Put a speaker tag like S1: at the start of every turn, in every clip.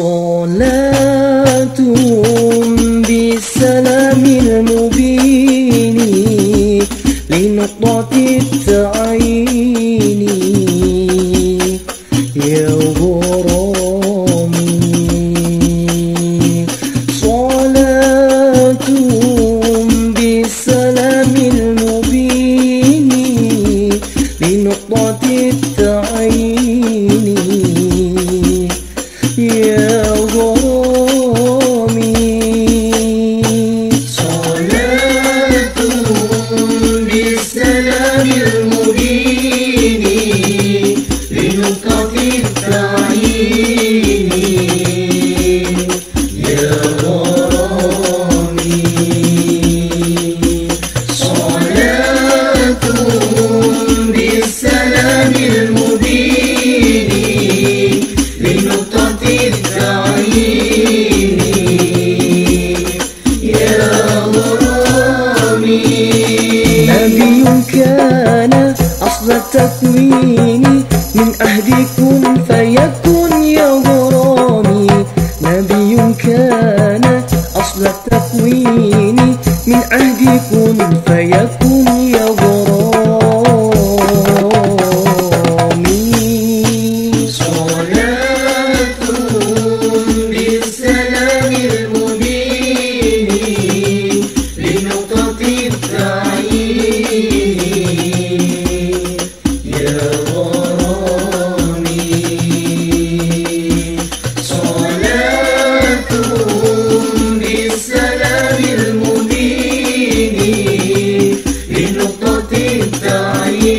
S1: صلاة بالسلام المبين لنقطة التعين يا غرامي. صلاة بالسلام المبين لنقطة التعين يا غرامي. صلاة بالسلام المبين لنقطة التعين يا غرامي. صلاة بالسلام المبين لنقطة التعين يا غرامي. نبي كان أصل التكوين من عهد كن فيكن يا غرامي. نبي كان أصل التكوين من عهد كن فيكن يا غرامي. صلاة بالسلام المبين لنقطة التعين يا غرامي. صلاة بالسلام المبين لنقطة التعين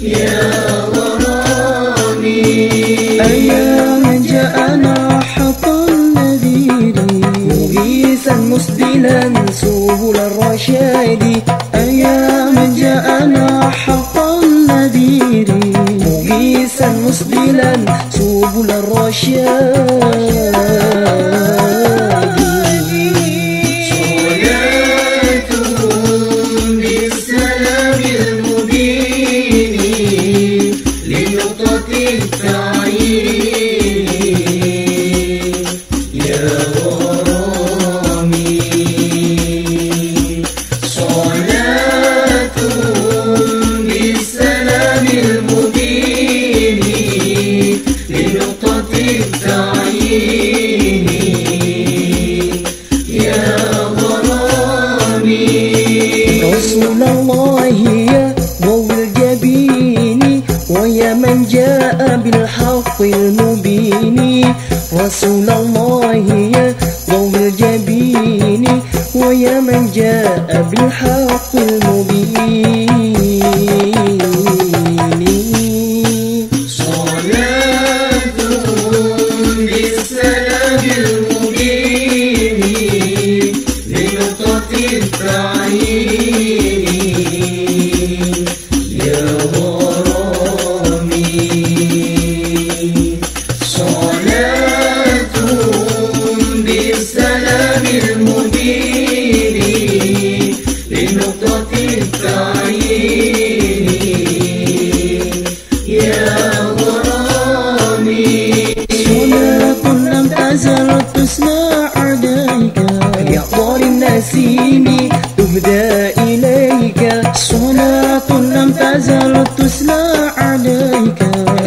S1: يا غرامي. أيا من جاءنا حق النذير مغيثا مسدلا سبل الرشاد. أيا من جاءنا حق النذير مغيثا مسدلا سبل الرشاد. صلاة بالسلام المبين لنقطة التعين يا غرامي. صلاة بالسلام المبين لنقطة التعين يا غرامي. رسول الله يا ضوء الجبين ويا من جاء بالحق المبين. رسول الله يا ضوء الجبين ويا من جاء بالحق المبين. صلاة بالسلام المبين لنقطة التعين يا غرامي. صلاة بالسلام المبين لنقطة التعين يا غرامي. صلاة لم تزل تسنى عليك لأقدار النسيم تهدى إليك. صلاة لم تزل تسنى عليك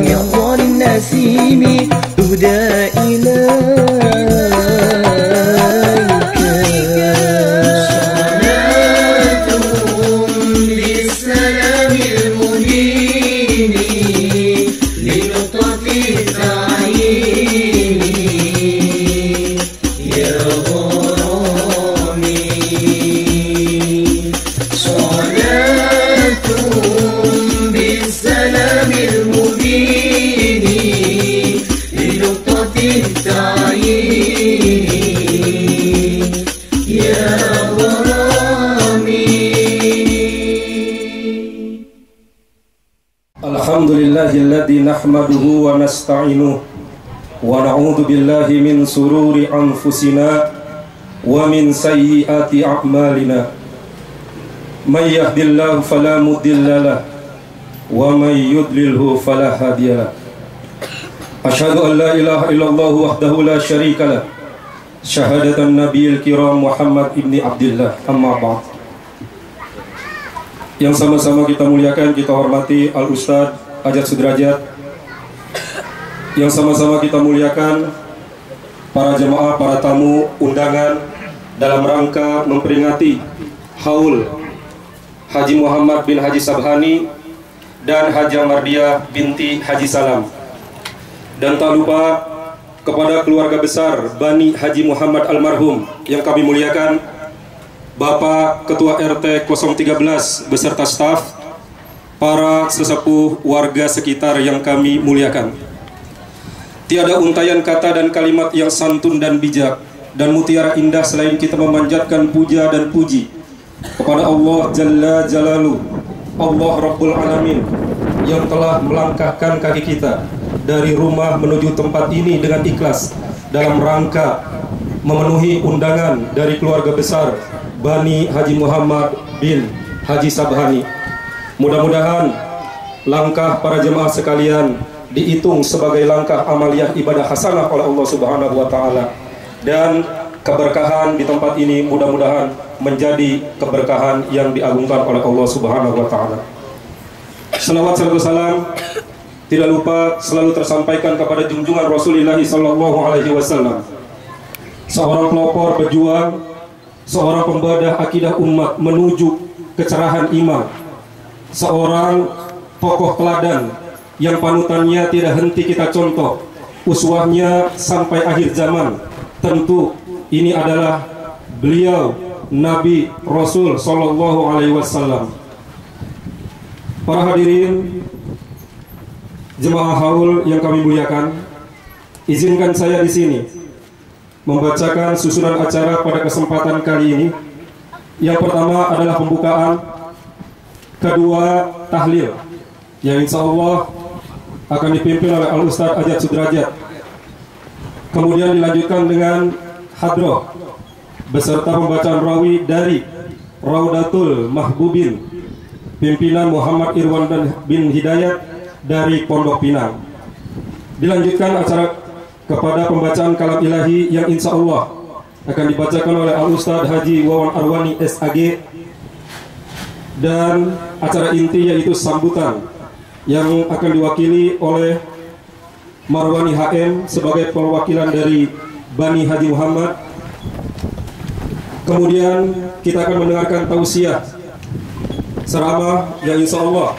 S1: لأقدار النسيم تهدى إليك. صلاة بالسلام المبين لنقطة التعين يا غرامي. صلاة بالسلام المبين لنقطة التعين يا غرامي.
S2: الحمد لله الذي نحمده ونستعينه ونعوذ بالله من شرور أنفسنا ومن سيئات أعمالنا. من يهد الله فلا مضل له ومن يضلله فلا هادي له. Asyhadu an la ilaha illallah wahdahu la syarika lah. Syahadatan Nabiyil Kiram Muhammad ibni Abdillah. Amma ba'd. Yang sama-sama kita muliakan, kita hormati Al-Ustadz Ajat Sudrajat. Yang sama-sama kita muliakan para jemaah, para tamu undangan dalam rangka memperingati haul Haji Muhammad bin Haji Sabhani dan Hajah Mardiah binti Haji Salam. Dan tak lupa kepada keluarga besar Bani Haji Muhammad almarhum yang kami muliakan, Bapak Ketua RT 013 beserta staf, para sesepuh warga sekitar yang kami muliakan. Tiada untayan kata dan kalimat yang santun dan bijak dan mutiara indah selain kita memanjatkan puja dan puji kepada Allah Jalla Jalaluh, Allah Rabbul Alamin, yang telah melangkahkan kaki kita dari rumah menuju tempat ini dengan ikhlas dalam rangka memenuhi undangan dari keluarga besar Bani Haji Muhammad bin Haji Sabhani. Mudah-mudahan langkah para jemaah sekalian dihitung sebagai langkah amaliyah ibadah hasanah oleh Allah Subhanahu wa taala, dan keberkahan di tempat ini mudah-mudahan menjadi keberkahan yang diagungkan oleh Allah Subhanahu wa taala. Salawat serta salam tidak lupa selalu tersampaikan kepada junjungan Rasulullah sallallahu alaihi wasallam, seorang pelopor pejuang, seorang pembedah akidah umat menuju kecerahan iman, seorang tokoh teladan yang panutannya tidak henti kita contoh, uswahnya sampai akhir zaman. Tentu ini adalah beliau Nabi Rasul sallallahu alaihi wasallam. Para hadirin jemaah haul yang kami muliakan, izinkan saya di sini membacakan susunan acara pada kesempatan kali ini. Yang pertama adalah pembukaan, kedua tahlil yang insya Allah akan dipimpin oleh Al-Ustadz Ajat Sudrajat. Kemudian dilanjutkan dengan hadroh beserta pembacaan rawi dari Raudatul Mahbubin, pimpinan Muhammad Irwan bin Hidayat dari Pondok Pinang. Dilanjutkan acara kepada pembacaan kalam ilahi yang insya Allah akan dibacakan oleh Al-Ustadz Haji Wawan Arwani SAG, dan acara inti yaitu sambutan yang akan diwakili oleh Marwani HM sebagai perwakilan dari Bani Haji Muhammad. Kemudian kita akan mendengarkan tausiah ceramah yang insya Allah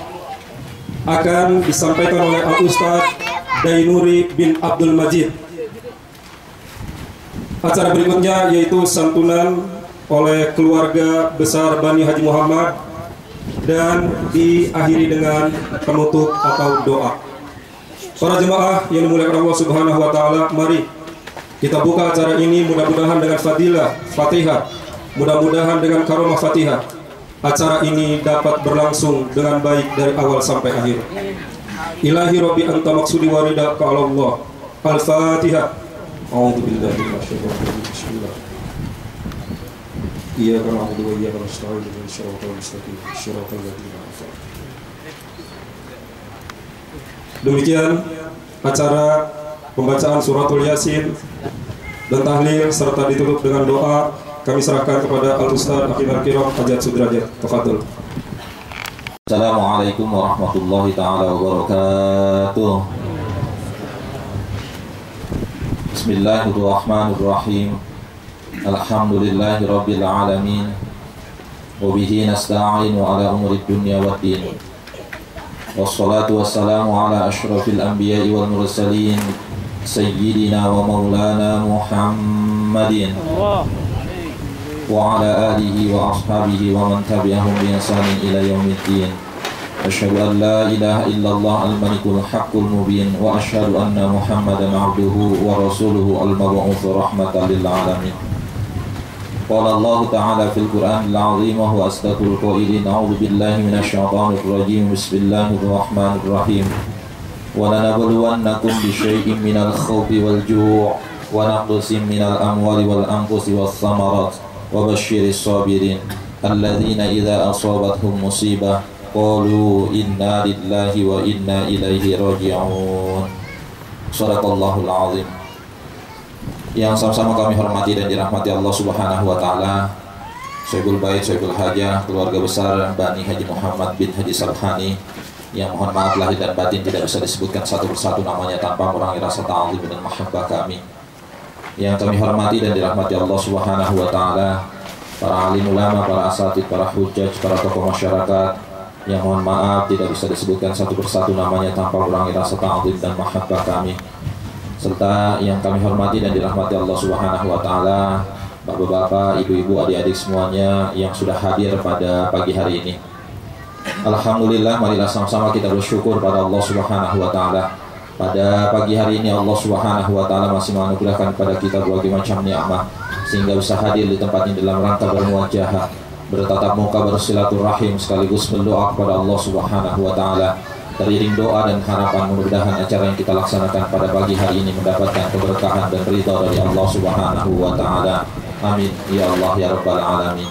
S2: akan disampaikan oleh Al-Ustadz Dainuri bin Abdul Majid. Acara berikutnya yaitu santunan oleh keluarga besar Bani Haji Muhammad dan diakhiri dengan penutup atau doa. Para jemaah yang dimuliakan Allah Subhanahu wa taala, mari kita buka acara ini mudah-mudahan dengan fadilah Fatihah, mudah-mudahan dengan karomah Fatihah acara ini dapat berlangsung dengan baik dari awal sampai akhir. Ilahi Rabbi anta maksudi warida ka Allah. Al-Fatihah. A'udzu billahi minasyaitonir rajim. Bismillah. Iyyaka na'budu wa iyyaka nasta'in. Ihdinas siratal mustaqim. Shiratal ladzina an'amta 'alaihim. Demikian acara pembacaan suratul Yasin dan tahlil serta ditutup dengan doa kami serahkan kepada Al-Ustadz Akhibar Kiram Ajat Sudrajat. Tafadhol.
S3: Assalamualaikum warahmatullahi ta'ala wabarakatuh. Bismillahirrahmanirrahim. Alhamdulillahi rabbil alamin. Wabihi nasta'inu ala umuri dunya wa din. Wassalatu wassalamu ala ashrafil anbiya'i wal mursalin, Sayyidina wa maulana Muhammadin wa ala alihi wa ashabihi wa man tabi'ahum bi ihsanin ila yaumiddin. Asyhadu an la ilaha illallah al-malikul haqqul mubin wa asyhadu anna Muhammadan abduhu wa rasuluhu al-mab'uts rahmatan lil alamin. Qala Allah ta'ala fil Qur'anil 'azim wa huwa asdaqul qailin. A'udzu billahi minasy syaithanir rajim. Bismillahirrahmanirrahim. Wa lanabluwannakum bi syai'in minal khawfi wal ju' wa naqsin minal amwali wal anfusi was samarat wa basyiris sabirin alladzina idza asabathum musibah qalu inna lillahi wa inna ilaihi raji'un. Shadaqallahul azim. Yang sama-sama kami hormati dan dirahmati Allah Subhanahu wa taala, Syaibul Bait, Syaibul Hajah, keluarga besar Bani Haji Muhammad bin Haji Sabhani, yang mohon maaf lahir dan batin tidak bisa disebutkan satu persatu namanya tanpa mengurangi rasa ta'zim dan mahabbah kami. Yang kami hormati dan dirahmati Allah Subhanahu wa taala, para alim ulama, para asatid, para hujjaj, para tokoh masyarakat, yang mohon maaf tidak bisa disebutkan satu persatu namanya tanpa mengurangi rasa ta'zim dan mahabbah kami. Serta yang kami hormati dan dirahmati Allah Subhanahu wa taala, bapak-bapak, ibu-ibu, adik-adik semuanya yang sudah hadir pada pagi hari ini. Alhamdulillah, marilah sama-sama kita bersyukur pada Allah Subhanahu wa taala. Pada pagi hari ini Allah Subhanahu wa taala masih menganugerahkan kepada kita berbagai macam nikmat sehingga bisa hadir di tempat ini dalam rangka bermuajahah, bertatap muka, bersilaturahim sekaligus berdoa kepada Allah Subhanahu wa taala. Teriring doa dan harapan mudah-mudahan acara yang kita laksanakan pada pagi hari ini mendapatkan keberkahan dan ridha dari Allah Subhanahu wa taala. Amin ya Allah ya rabbal alamin.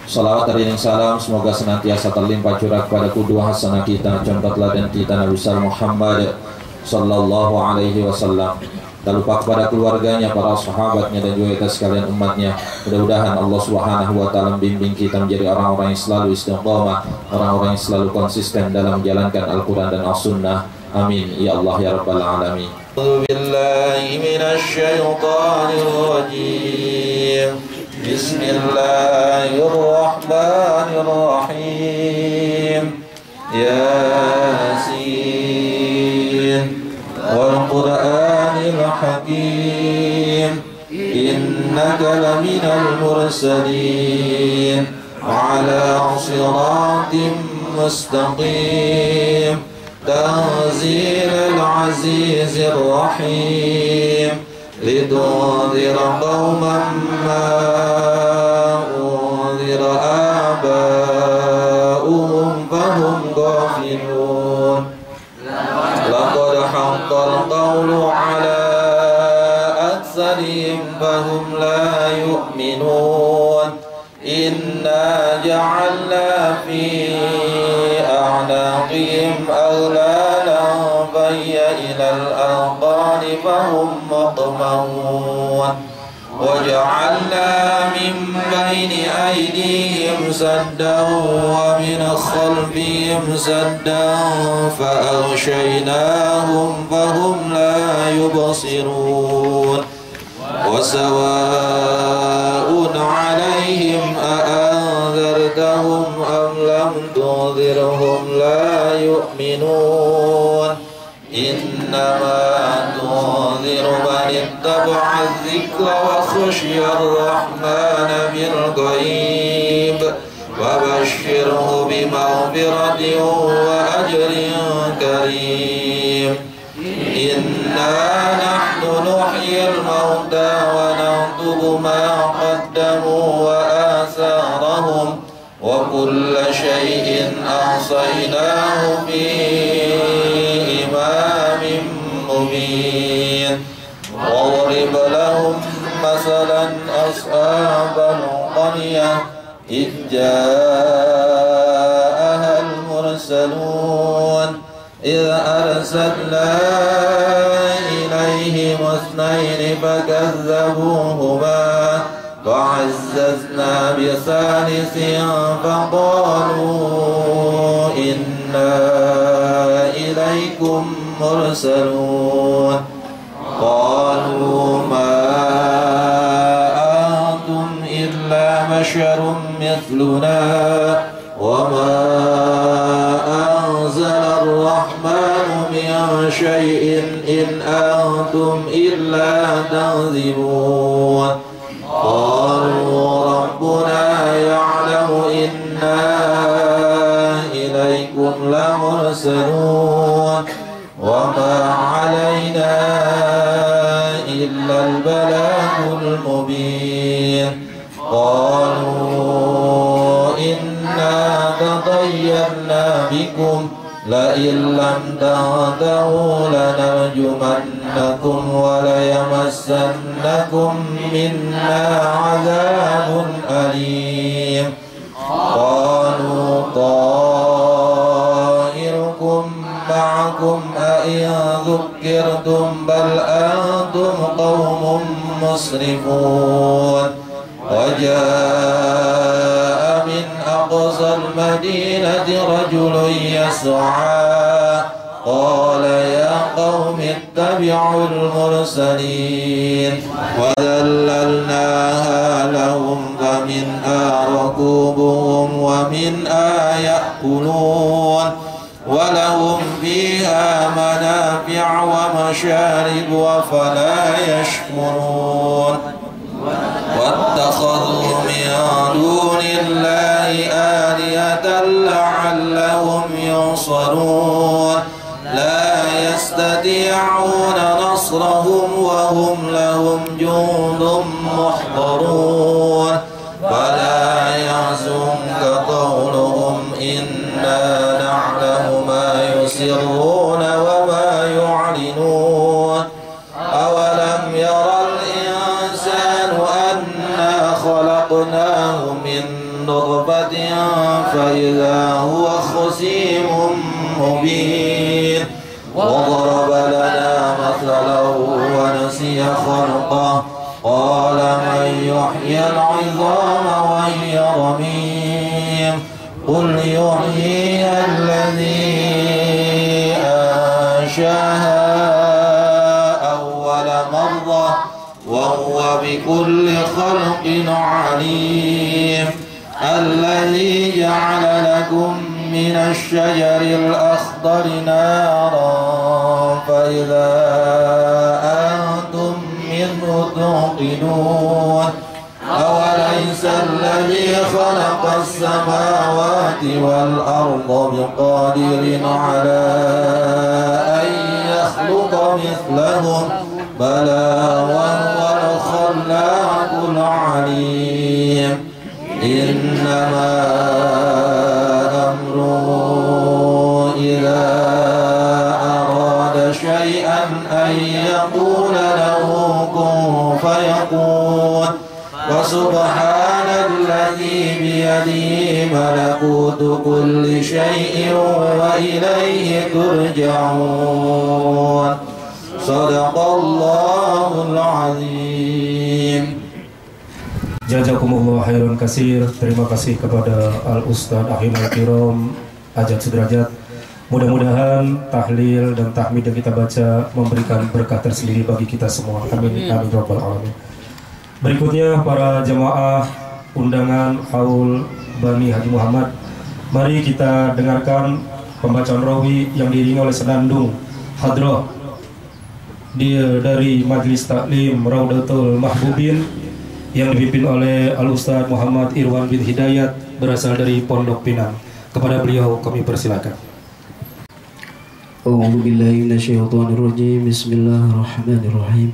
S3: Salawat teriring salam semoga senantiasa terlimpah curah kepada qudwah hasanah kita, contoh teladan kita Nabi Muhammad sallallahu alaihi wasallam. Tak lupa kepada keluarganya, para sahabatnya dan juga kita sekalian umatnya. Mudah-mudahan Allah Subhanahu wa taala membimbing kita menjadi orang-orang yang selalu istiqamah, orang-orang yang selalu konsisten dalam menjalankan Al-Qur'an dan As-Sunnah. Amin ya Allah ya rabbal alamin. Billahi minasy syaithanir rajim. Bismillahirrahmanirrahim. Yasin wal Qur'anil Hakim. Innaka laminal mursalin ala siratim mustaqim. Tanzilal azizir rahim. لتنذر قوما ما أنذر آباؤهم فهم غافلون لقد حق القول على أكثرهم فهم لا يؤمنون إنا جعلنا في أعناقهم أغلالا فهي إلى الأذقان فهم مقمحون وجعلنا من بين أيديهم سدا ومن خلفهم سدا فأغشيناهم فهم لا يبصرون وسواء عليهم أأنذرتهم أم لم تنذرهم لا يؤمنون إنما تنذر من اتبع الذكر وخشي الرحمن بالغيب وبشره بمغفرة وأجر كريم إنا نحن نحيي الموتى ونكتب ما قدموا وآثارهم وكل شيء أحصيناه في إمام مبين واضرب لهم مثلا أصحاب القرية إذ جاءها المرسلون إذ أرسلنا إليهم اثنين فكذبوهما وعززنا بثالث فقالوا إنا إليكم مرسلون قالوا ما أنتم إلا بشر مثلنا وما أنزل الرحمن من شيء إن أنتم إلا تكذبون قالوا ربنا يعلم إنا إليكم لمرسلون وما علينا إلا البلاغ المبين قالوا إنا تطيرنا بكم لئن لم تنتهوا لنرجمنكم وليمسنكم منا عذاب أليم قالوا طائركم معكم أئن ذكرتم بل أنتم قوم مسرفون وجاء من أقصى المدينة رجل يسعى قال يا قوم اتبعوا المرسلين وذللناها لهم فمنها ركوبهم ومنها يأكلون ولهم فيها منافع ومشارب وفلا يشكرون واتخذوا من دون الله آلهة لعلهم ينصرون لا يستطيعون نصرهم وهم لهم جند محضرون فلا يحزنك قولهم إنا نعلم ما يسرون وما يعلنون أولم يرى الإنسان أنا خلقناه من نطفة فإذا هو خصيم مبين وضرب لنا مثلا ونسي خلقه قال من يحيي العظام وهي رميم قل يحييها الذي أنشاها أول مرة وهو بكل خلق عليم الذي جعل لكم من الشجر الأخضر نارا فإذا أنتم منه توقدون أوليس الذي خلق السماوات والأرض بقادر على أن يخلق مثلهم بلى وهو الخلاق العليم إنما أمره إذا أراد شيئا أن يقول له كن فيكون وسبحان الذي بيده ملكوت كل شيء وإليه ترجعون صدق الله العظيم.
S2: Jazakumullah khairan katsir. Terima kasih kepada Al-Ustadz Ahimul Kiram Ajat Sudrajat. Mudah-mudahan tahlil dan tahmid yang kita baca memberikan berkah tersendiri bagi kita semua. Amin amin rabbal alamin. Berikutnya para jemaah undangan Haul Bani Haji Muhammad, mari kita dengarkan pembacaan rawi yang diiringi oleh senandung hadrah dari Majelis Taklim Raudatul Mahbubin yang dipimpin oleh Al-Ustadz Muhammad Irwan bin Hidayat berasal dari Pondok Pinang. Kepada beliau kami persilakan.
S4: A'udzu billahi minasyaitonir rajim. Bismillahirrahmanirrahim.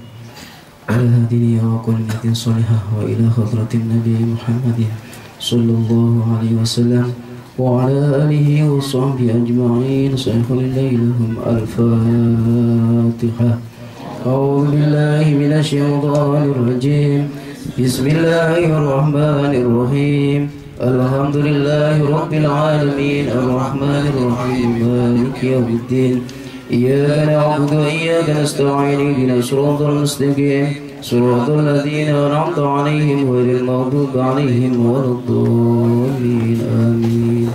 S4: Ala hadini wa qulnatin salihah wa ila hadratin Nabi Muhammadin sallallahu alaihi wasallam wa ala alihi wa sahbihi ajma'in. Sallallahu lahum al-Fatihah. A'udzu billahi minasyaitonir rajim. Bismillahirrahmanirrahim. Alhamdulillahi rabbil alamin arrahmanir rahim maliki yaumiddin. Iyyaka na'budu wa iyyaka nasta'in ihdinas siratal mustaqim siratal ladzina an'amta 'alaihim ghairil maghdubi 'alaihim waladdallin. Amin.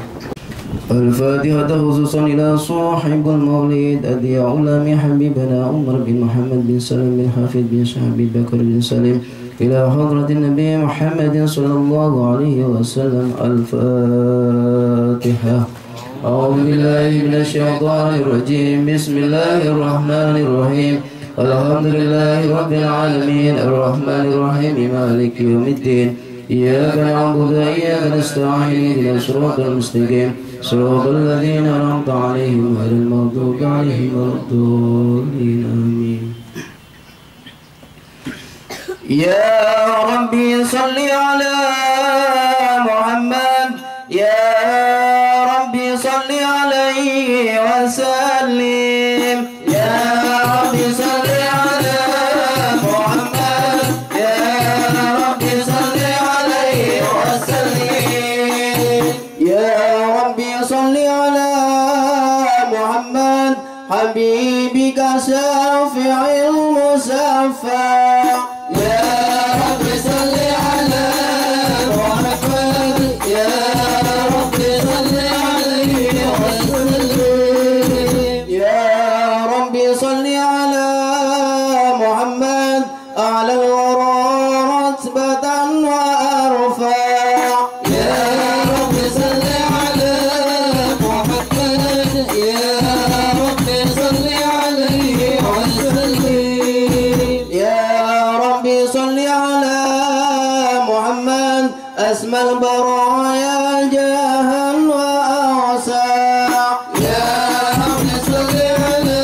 S4: الفاتحة خصوصا إلى صاحب المولد أدي علماء حبيبنا عمر بن محمد بن سلم بن حافظ بن شهاب بن بكر بن سليم إلى حضرة النبي محمد صلى الله عليه وسلم. الفاتحة. أعوذ بالله من الشيطان الرجيم. بسم الله الرحمن الرحيم. الحمد لله رب العالمين الرحمن الرحيم مالك يوم الدين. إياك نعبد وإياك نستعين اهدنا الصراط المستقيم صراط الذين أنعمت عليهم غير المغضوب عليهم ولا الضالين. آمين. يا ربي صل على محمد يا ربي صل عليه وسلم. يا ربي صل على محمد يا ربي صل عليه وسلم. يا ربي صل على محمد حبيبك على محمد أسمى البرايا جاها وأعسى يا رب صل على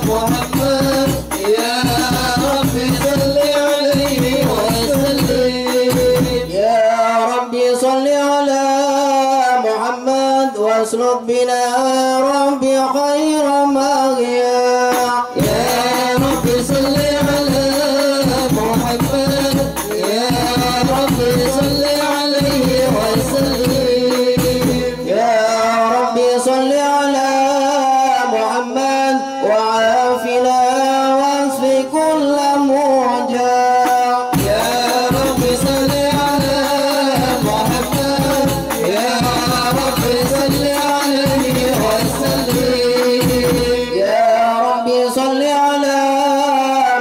S4: محمد يا رب صل عليه وسلم يا رب صل على محمد واسلك بنا يا رب خير ماغيا يا رب صل على محمد يا رب صل عليه وسلم يا رب صل على محمد وعافنا واشف كل موجع يا رب صل على محمد يا رب صل عليه وسلم يا رب صل على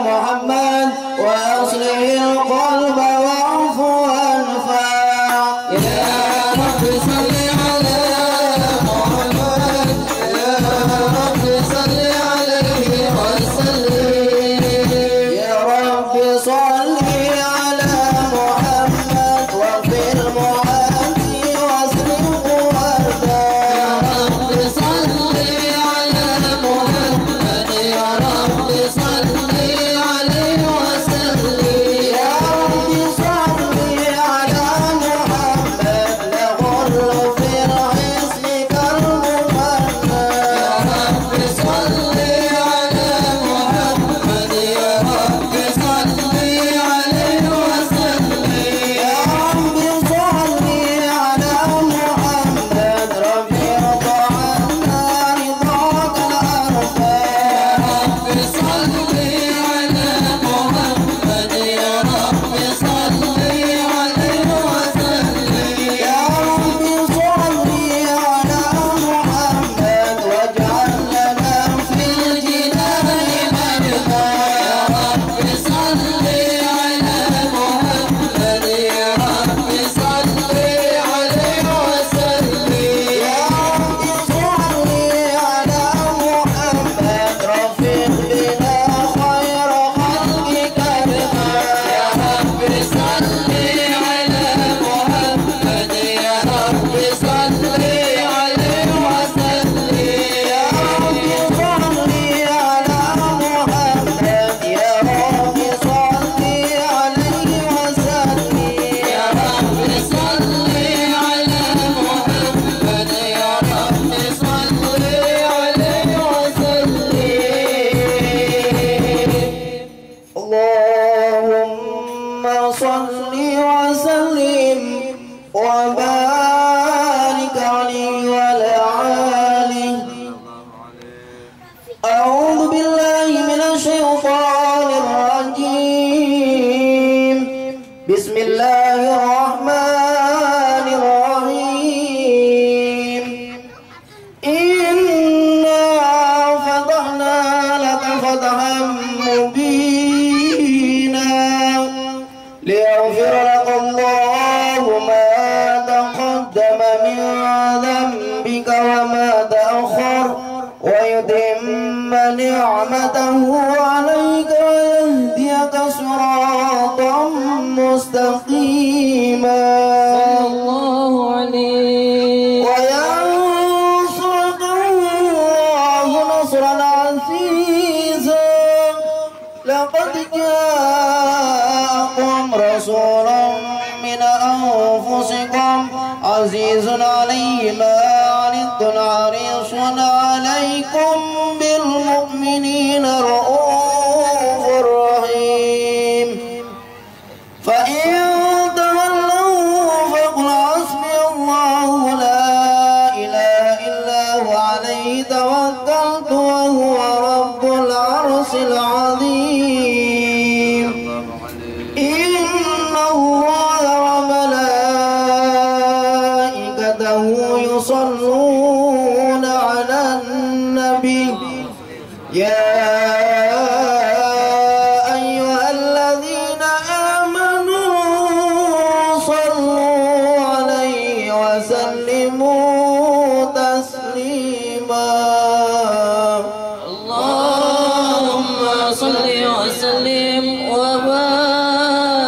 S4: محمد وأصلح القلب واعف وانفع يا رب صل على محمد يا رب صل عليه وسلم يا رب صل على محمد واغفر معاني واصلح وارفع يا رب صل على محمد يا رب صل عليه وسلم يا رب صل على محمد نغر في اسمك المبارك يا رب صل على محمد يا رب صل عليه وسلم يا رب صل على محمد رب ارضى عنا رضاك الارفع يا رب صل على محمد يا رب صل عليه وسلم يا رب صل على محمد واجعل لنا في الجنان مجدا يا رب صل على محمد يا رب صل عليه وسلم يا رب صل على محمد رفيق بنا خير خلقك بها يا رب صل على محمد يا رب صل عليه وسلم يا رب صل على محمد يا رب صل عليه وسلم يا رب صل على محمد يا رب صل عليه وسلم اللهم صل وسلم وبارك عليه وعلى آله أعوذ بالله من الشيطان الرجيم بسم الله الرحمن الرحيم إنا فتحنا لك فتحا مبينا ليغفر لك الله ما تقدم من ذنبك وما تأخر ويتم نعمته عليك ويهديك صراطا مستقيما الله عليه وينصرك الله نصرا عزيزا لقد جاءكم رسول من أنفسكم عزيز عليه ما عنتم حريص عليكم بالمؤمنين رؤوف رحيم فإن تولوا فقل حسبي الله لا إله إلا هو عليه توكلت وهو رب العرش العظيم إن الله وملائكته يصلون على النبي يا أيها الذين آمنوا صلوا عليه وسلموا تسليما اللهم صل وسلم وبارك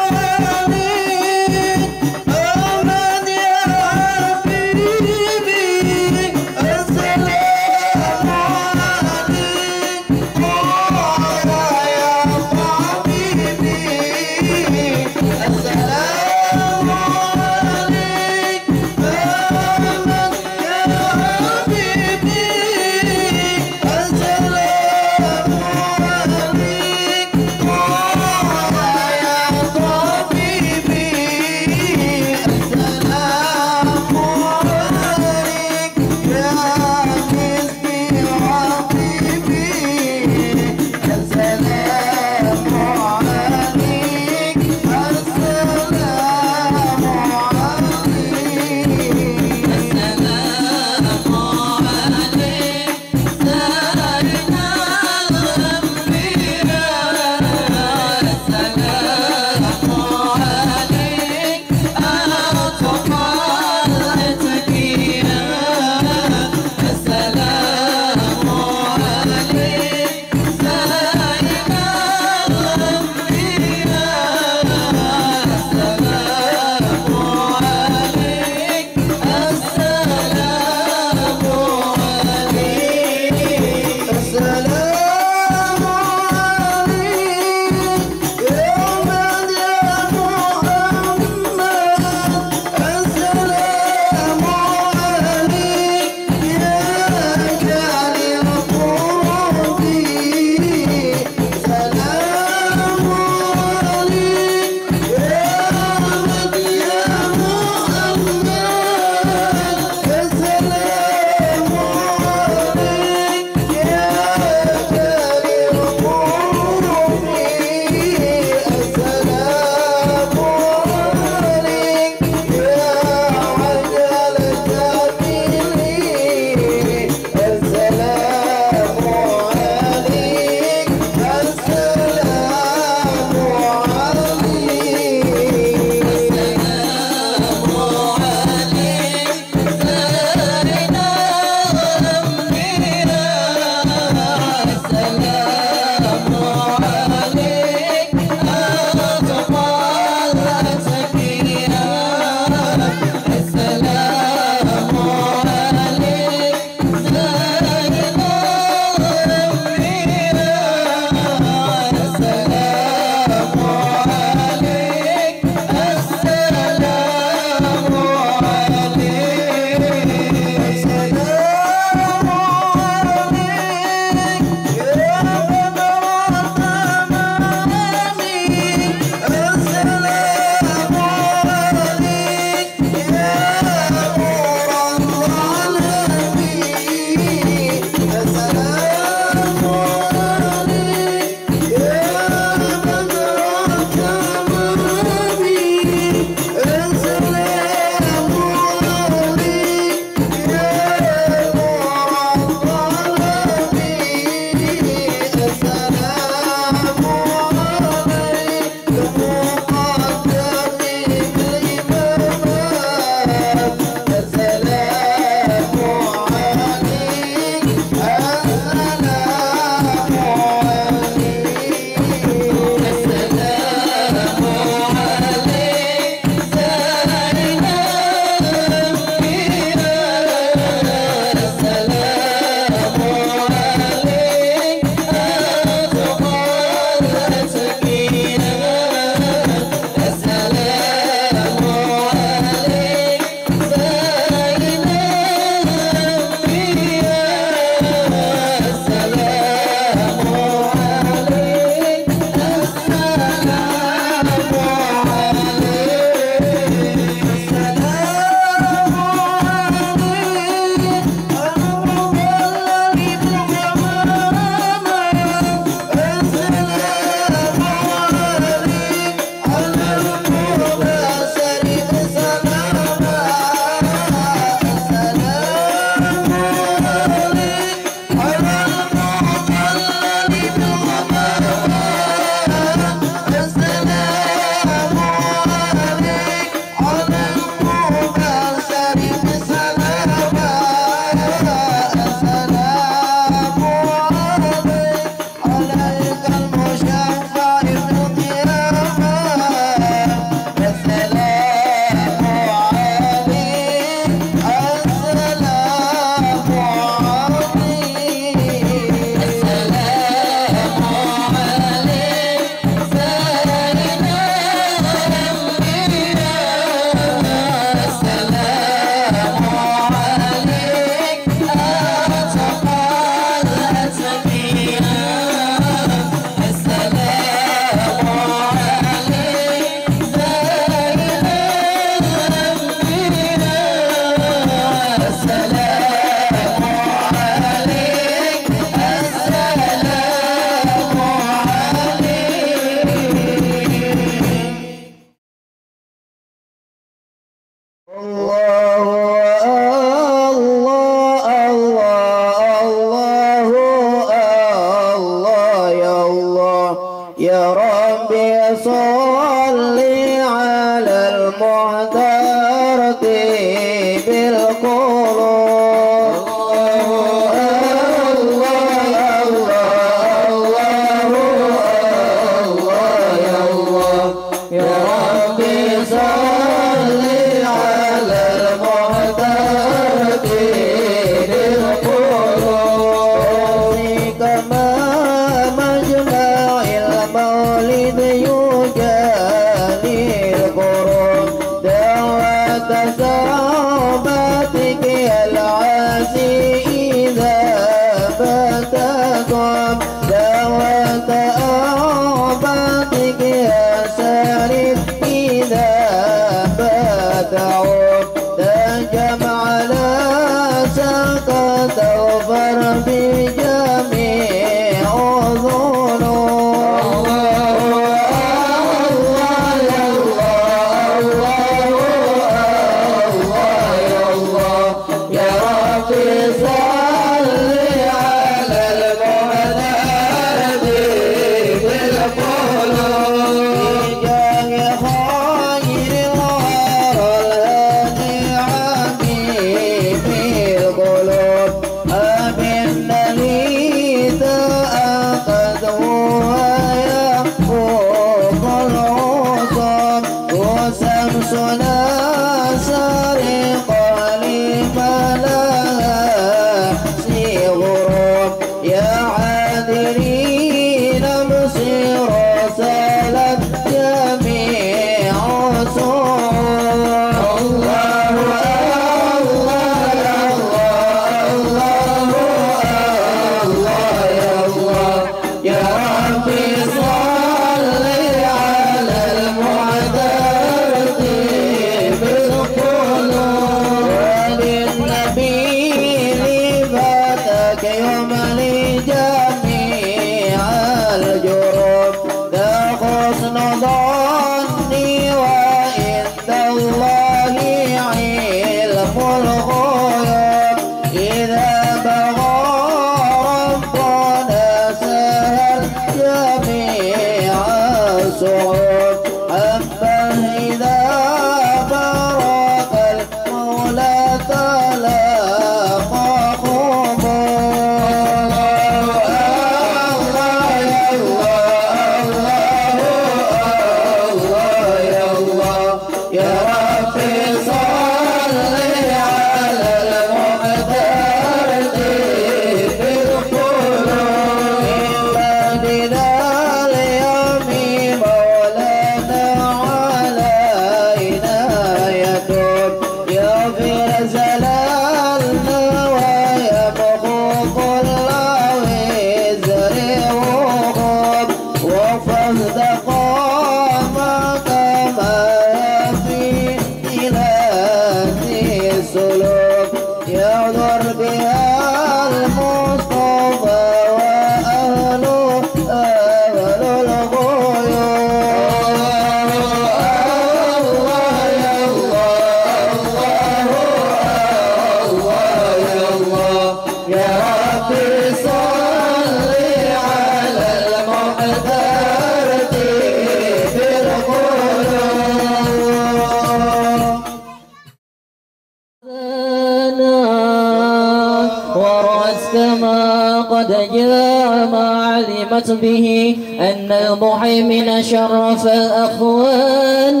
S5: به أن المهيمن شرف الأخوان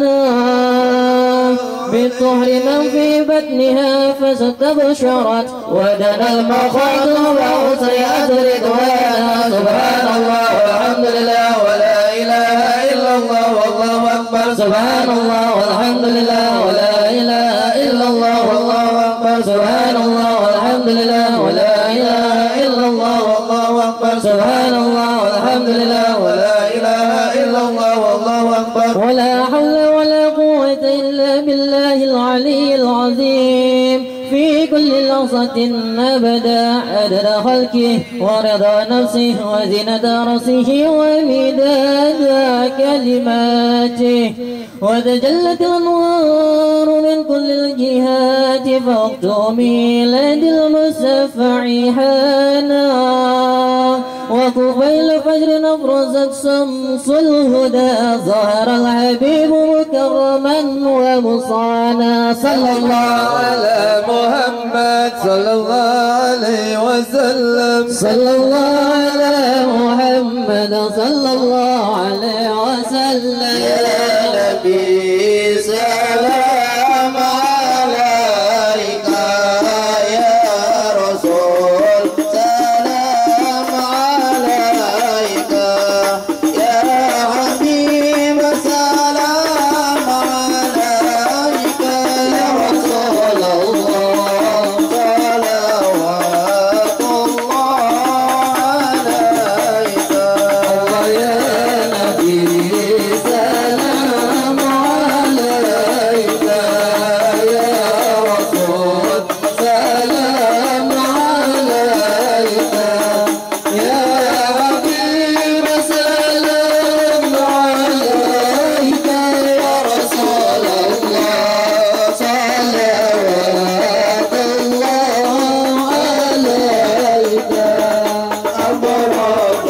S5: بالطهر من في بطنها فاستبشرت ودنا المخاض وأسرعت رضوانا سبحان الله والحمد لله ولا إله إلا الله والله أكبر سبحان الله والحمد لله ولا إله إلا الله والله أكبر سبحان الله والحمد لله ولا إله إلا الله والله أكبر سبحان الله والحمد لله ولا إله إلا الله والله أكبر ولا حول ولا قوة إلا بالله العلي العظيم في كل لحظة أبدا عدد خلقه ورضا نفسه وزنة رأسه ومداد كلماته وتجلت الأنوار من كل الجهات فاكتمي لدي المسفع حانا وقبيل فجر أفرزت شمس الهدى ظهر الحبيب مكرما ومصانا صلى الله
S6: على محمد صلى الله عليه وسلم
S5: صلى الله على محمد صلى الله عليه وسلم
S6: يا نبي سلام عليك يا رسول سلام عليك يا حبيب سلام عليك يا رسول الله صلوات الله عليك الله يا نبي سلام عليك يا رسول سلام عليك يا حبيب سلام عليك يا رسول الله صلوات الله عليك أبرك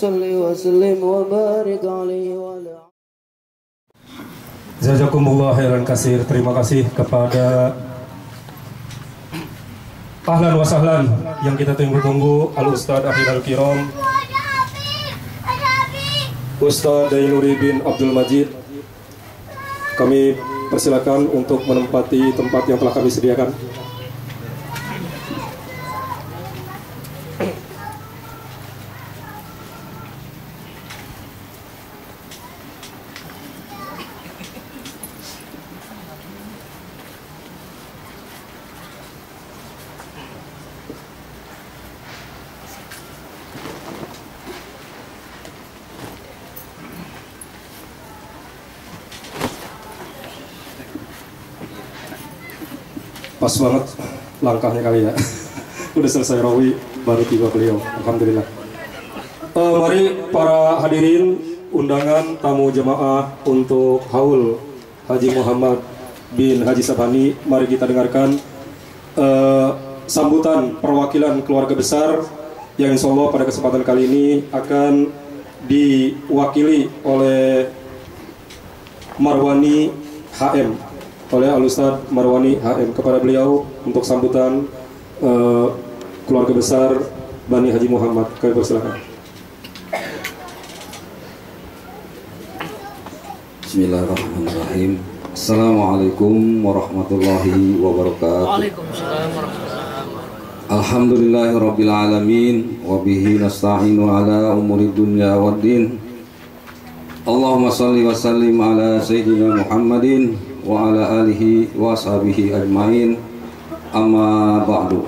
S6: صل وسلم وبارك عليه وعلى
S2: Jazakumullah khairan kasir. Terima kasih kepada ahlan wa sahlan yang kita tunggu-tunggu, Al-Ustadz Akhirul Kiram Ustadz Dainuri bin Abdul Majid. Kami persilakan untuk menempati tempat yang telah kami sediakan. Pas banget langkahnya kali ya. Udah selesai rawi baru tiba beliau. Alhamdulillah. Mari para hadirin, undangan tamu jemaah untuk haul Haji Muhammad bin Haji Sabhani. Mari kita dengarkan sambutan perwakilan keluarga besar yang insya Allah pada kesempatan kali ini akan diwakili oleh Marwani HM, oleh Al-Ustadz Marwani HM. Kepada beliau untuk sambutan keluarga besar Bani Haji Muhammad. Kami persilakan.
S7: Bismillahirrahmanirrahim. Assalamualaikum warahmatullahi wabarakatuh.
S8: Waalaikumsalam warahmatullahi wabarakatuh.
S7: Alhamdulillahirabbil alamin wa bihi nasta'inu ala umuri dunya waddin. Allahumma shalli wa sallim ala sayyidina Muhammadin wa ala alihi wa ashabihi ajmain. Amma ba'du.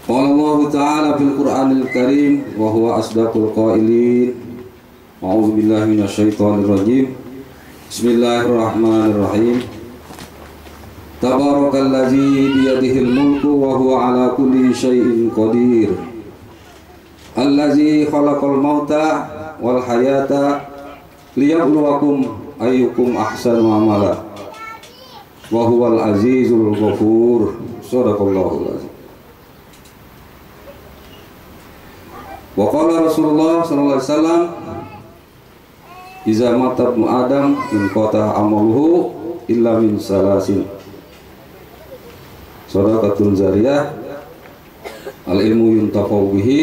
S7: Qala Allah Ta'ala fil Qur'anil Karim wa huwa asdaqul qailin. A'udzu billahi minasyaitonir rajim. Bismillahirrahmanirrahim. Tabarakalladzi biyadihil mulku wa huwa ala kulli syai'in qadir. Allazi khalaqal mauta wal hayata liyabluwakum ayyukum ahsanu amala wa huwal azizul ghafur. Shadaqallahul azim. Wa qala Rasulullah sallallahu alaihi wasallam, iza mata ibnu Adam in qata amaluhu illa min salasin. Shadaqatun zariyah, al ilmu yuntafa'u bihi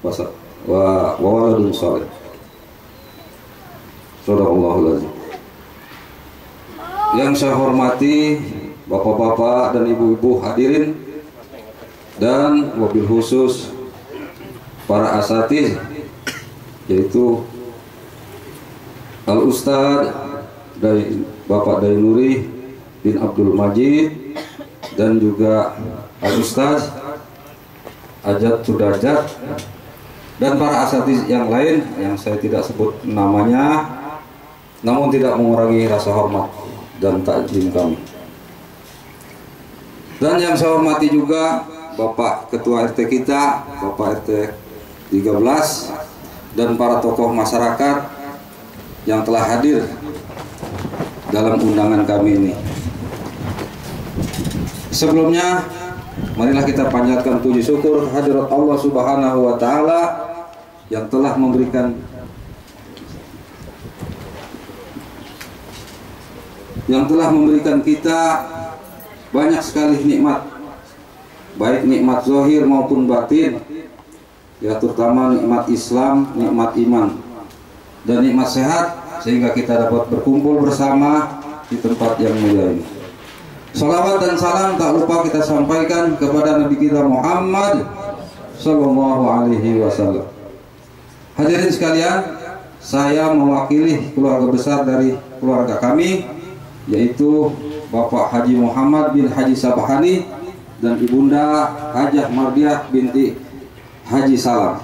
S7: wa waladun salih. Shadaqallahul azim. Yang saya hormati bapak-bapak dan ibu-ibu hadirin, dan wabil khusus para asatiz, yaitu Al-Ustadz Bapak Dainuri bin Abdul Majid dan juga Al-Ustadz Ajat Sudrajat dan para asatiz yang lain yang saya tidak sebut namanya, namun tidak mengurangi rasa hormat dan takzim kami. Dan yang saya hormati juga Bapak Ketua RT kita, Bapak RT 13, dan para tokoh masyarakat yang telah hadir dalam undangan kami ini. Sebelumnya, marilah kita panjatkan puji syukur kehadirat Allah Subhanahu wa Ta'ala yang telah memberikan kita banyak sekali nikmat, baik nikmat zahir maupun batin, ya terutama nikmat Islam, nikmat iman, dan nikmat sehat, sehingga kita dapat berkumpul bersama di tempat yang mulia ini. Salawat dan salam tak lupa kita sampaikan kepada Nabi kita Muhammad Sallallahu Alaihi Wasallam. Hadirin sekalian, saya mewakili keluarga besar dari keluarga kami, yaitu Bapak Haji Muhammad bin Haji Sabhani dan Ibunda Hajah Mardiah binti Haji Salam.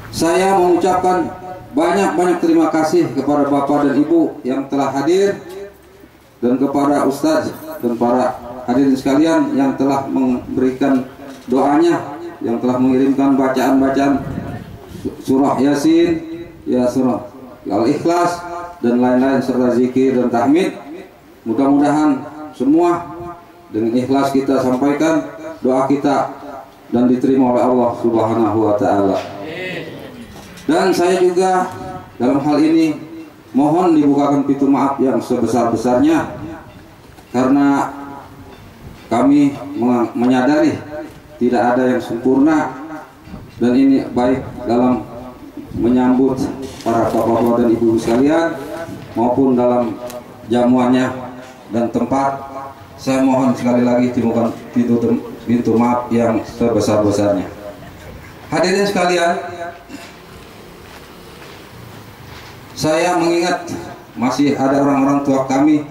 S7: Saya mengucapkan banyak-banyak terima kasih kepada Bapak dan Ibu yang telah hadir, dan kepada Ustadz dan para hadirin sekalian yang telah memberikan doanya, yang telah mengirimkan bacaan-bacaan surah Yasin, ya surah Al-Ikhlas dan lain-lain serta zikir dan tahmid. Mudah-mudahan semua dengan ikhlas kita sampaikan doa kita dan diterima oleh Allah Subhanahu wa taala. Dan saya juga dalam hal ini mohon dibukakan pintu maaf yang sebesar-besarnya, karena kami menyadari tidak ada yang sempurna, dan ini baik dalam menyambut para bapak-bapak dan ibu sekalian maupun dalam jamuannya dan tempat. Saya mohon sekali lagi dibukakan pintu maaf yang sebesar-besarnya. Hadirin sekalian, saya mengingat masih ada orang-orang tua kami,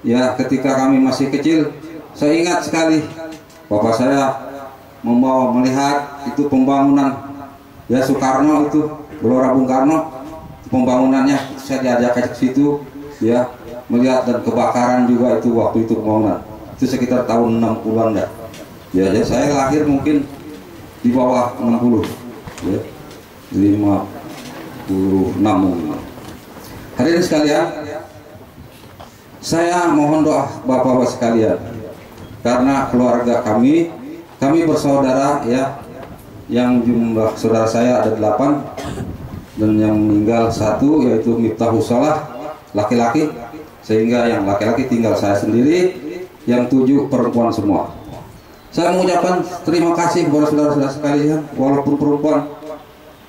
S7: ya, ketika kami masih kecil. Saya ingat sekali bapak saya membawa melihat itu pembangunan, ya, Soekarno itu, Gelora Bung Karno, pembangunannya. Saya diajak ke situ, ya, melihat, dan kebakaran juga itu waktu itu pembangunan. Itu sekitar tahun 60-an dah. Ya, ya, saya lahir mungkin di bawah 60, ya, 56 mungkin. Hadirin sekalian, saya mohon doa bapak-bapak sekalian, karena keluarga kami bersaudara, ya, yang jumlah saudara saya ada 8, dan yang meninggal 1, yaitu Miftahus Shalah, laki-laki, sehingga yang laki-laki tinggal saya sendiri, yang 7 perempuan semua. Saya mengucapkan terima kasih kepada saudara-saudara sekalian, walaupun perempuan,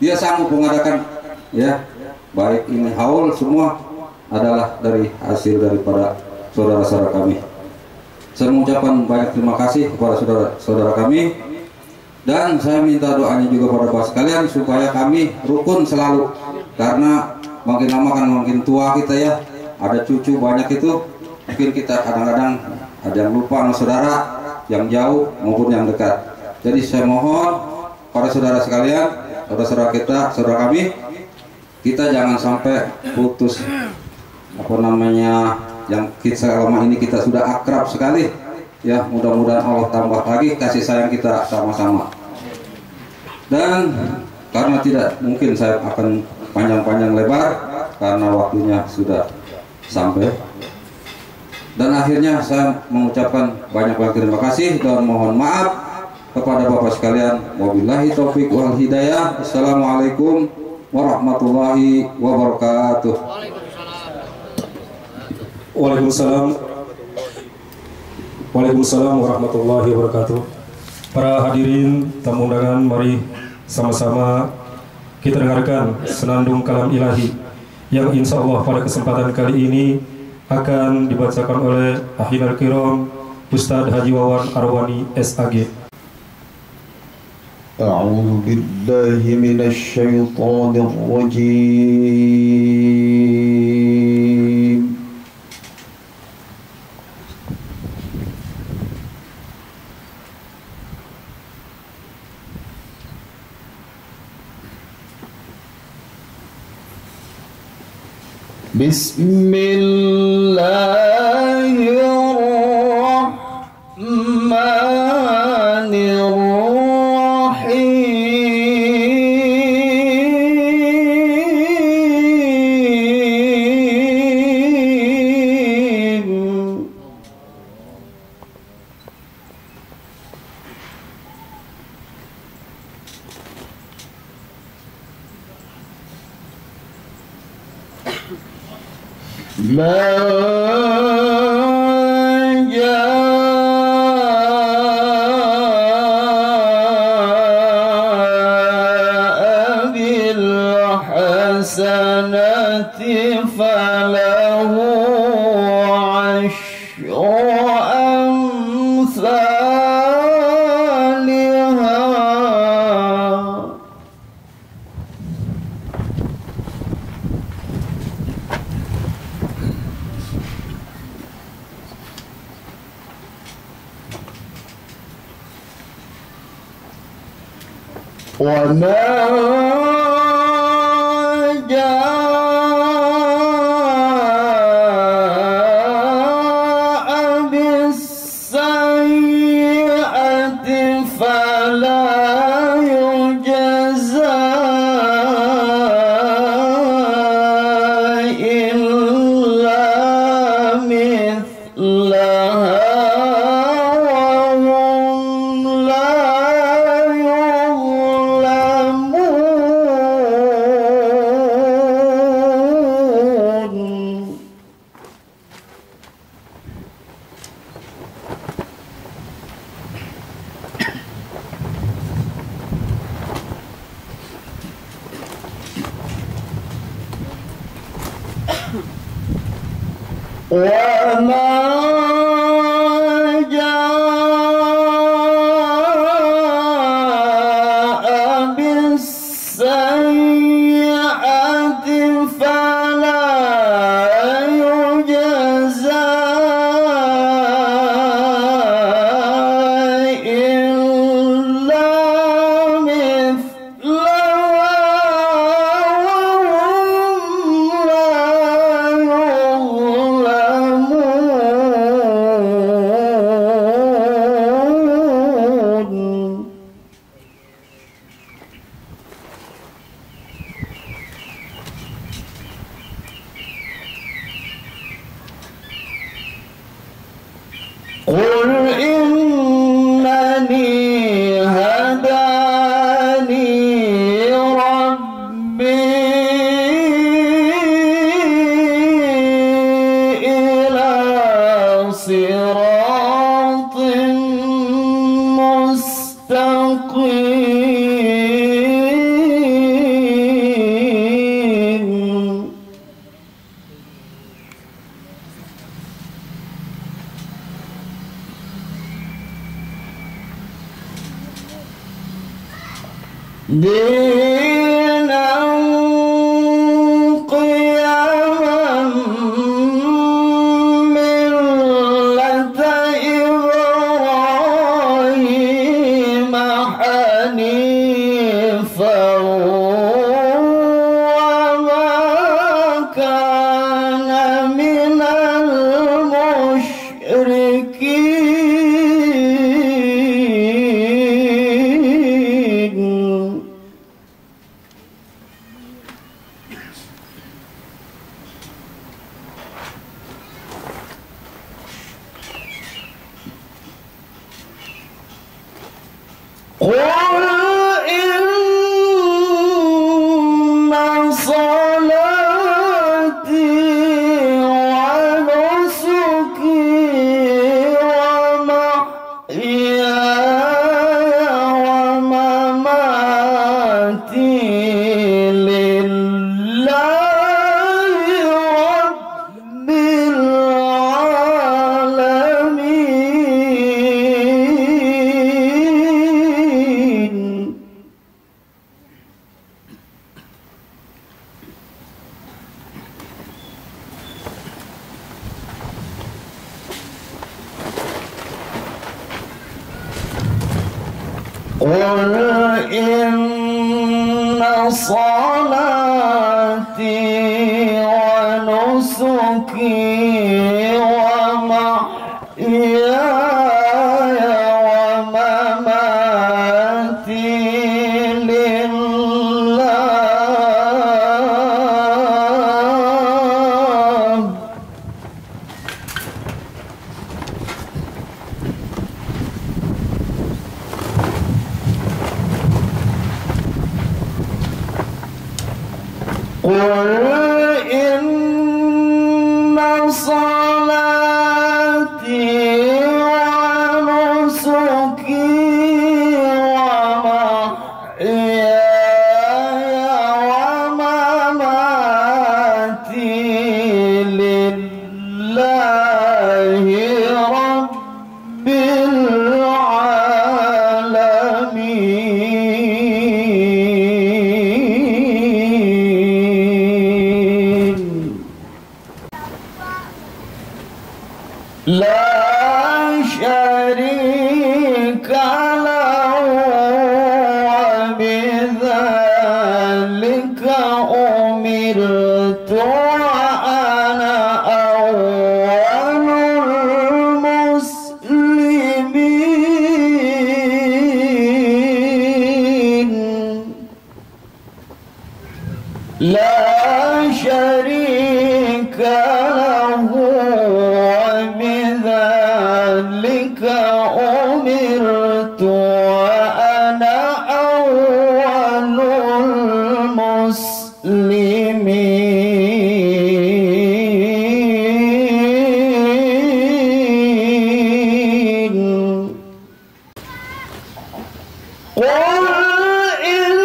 S7: dia sanggup mengadakan, ya, baik ini haul, semua adalah dari hasil daripada saudara-saudara kami. Saya mengucapkan banyak terima kasih kepada saudara-saudara kami, dan saya minta doanya juga pada bapak sekalian supaya kami rukun selalu, karena makin lama kan makin tua kita, ya, ada cucu banyak itu, mungkin kita kadang-kadang ada yang lupa sama saudara yang jauh maupun yang dekat. Jadi saya mohon para saudara sekalian, saudara-saudara kita, saudara kami, kita jangan sampai putus yang kita selama ini kita sudah akrab sekali, ya. Mudah-mudahan Allah tambah lagi kasih sayang kita sama-sama. Dan karena tidak mungkin saya akan panjang-panjang lebar, karena waktunya sudah sampai, dan akhirnya saya mengucapkan banyak terima kasih dan mohon maaf kepada bapak sekalian. Wabillahi taufiq wal hidayah. Assalamualaikum warahmatullahi wabarakatuh.
S2: Waalaikumsalam warahmatullahi wabarakatuh. Para hadirin tamu undangan, mari sama-sama kita dengarkan senandung kalam ilahi yang insya Allah pada kesempatan kali ini akan dibacakan oleh Ahinal Kiram Ustadz Haji Wawan Arwani SAG.
S9: A'udzu billahi minasy syaithanir rajim.
S10: la
S5: وما جاء بالسيئة فلا يجزى إلا مثلها وهم لا يظلمون. قل إنني هداني ربي إلى صراط مستقيم. دينا قيما ملة إبراهيم حنيفا وما كان من المشركين. قل إن صلاتي ونسكي ومحياي ومماتي لله رب العالمين. قل إن صلاتي ونسكي ومحياي ومماتي لله. قل إن صلاتي ونسكي ومحياي ومماتي لله رب العالمين. لا شريك له وبذلك أمرت وأنا أول المسلمين. لا شريك له وبذلك أمرت وأنا أول المسلمين. قل إن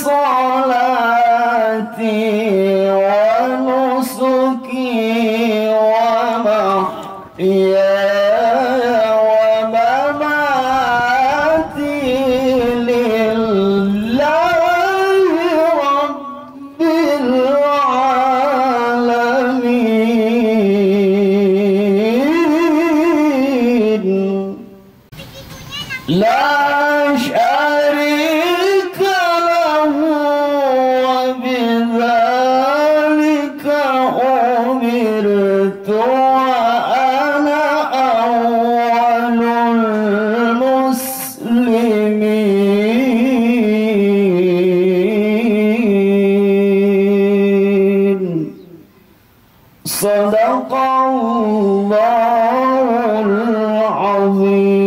S5: صلاتي
S10: شريك له وبذلك أمرت وأنا أول المسلمين صدق الله العظيم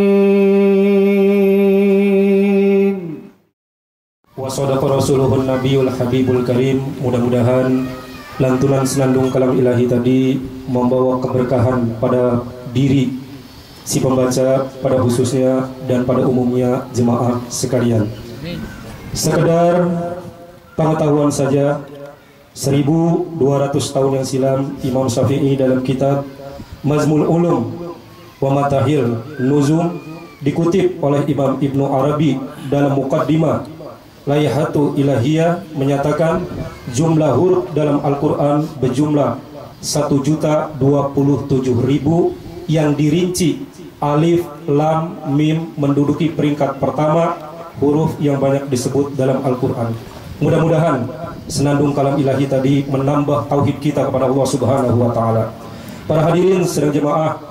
S2: Wa sadaqa rasuluhun nabiyul habibul karim. Mudah-mudahan lantunan senandung kalam ilahi tadi membawa keberkahan pada diri si pembaca, pada khususnya dan pada umumnya jemaah sekalian. Sekedar pengetahuan saja, 1200 tahun yang silam Imam Syafi'i dalam kitab Mazmul Ulum wa Matahil Nuzum dikutip oleh Imam Ibnu Arabi dalam Muqaddimah Layahatu Ilahiyah menyatakan jumlah huruf dalam Al-Quran berjumlah 1.027.000 yang dirinci alif, lam, mim menduduki peringkat pertama huruf yang banyak disebut dalam Al-Quran. Mudah-mudahan senandung kalam ilahi tadi menambah tauhid kita kepada Allah Subhanahu wa taala. Para hadirin sedang jemaah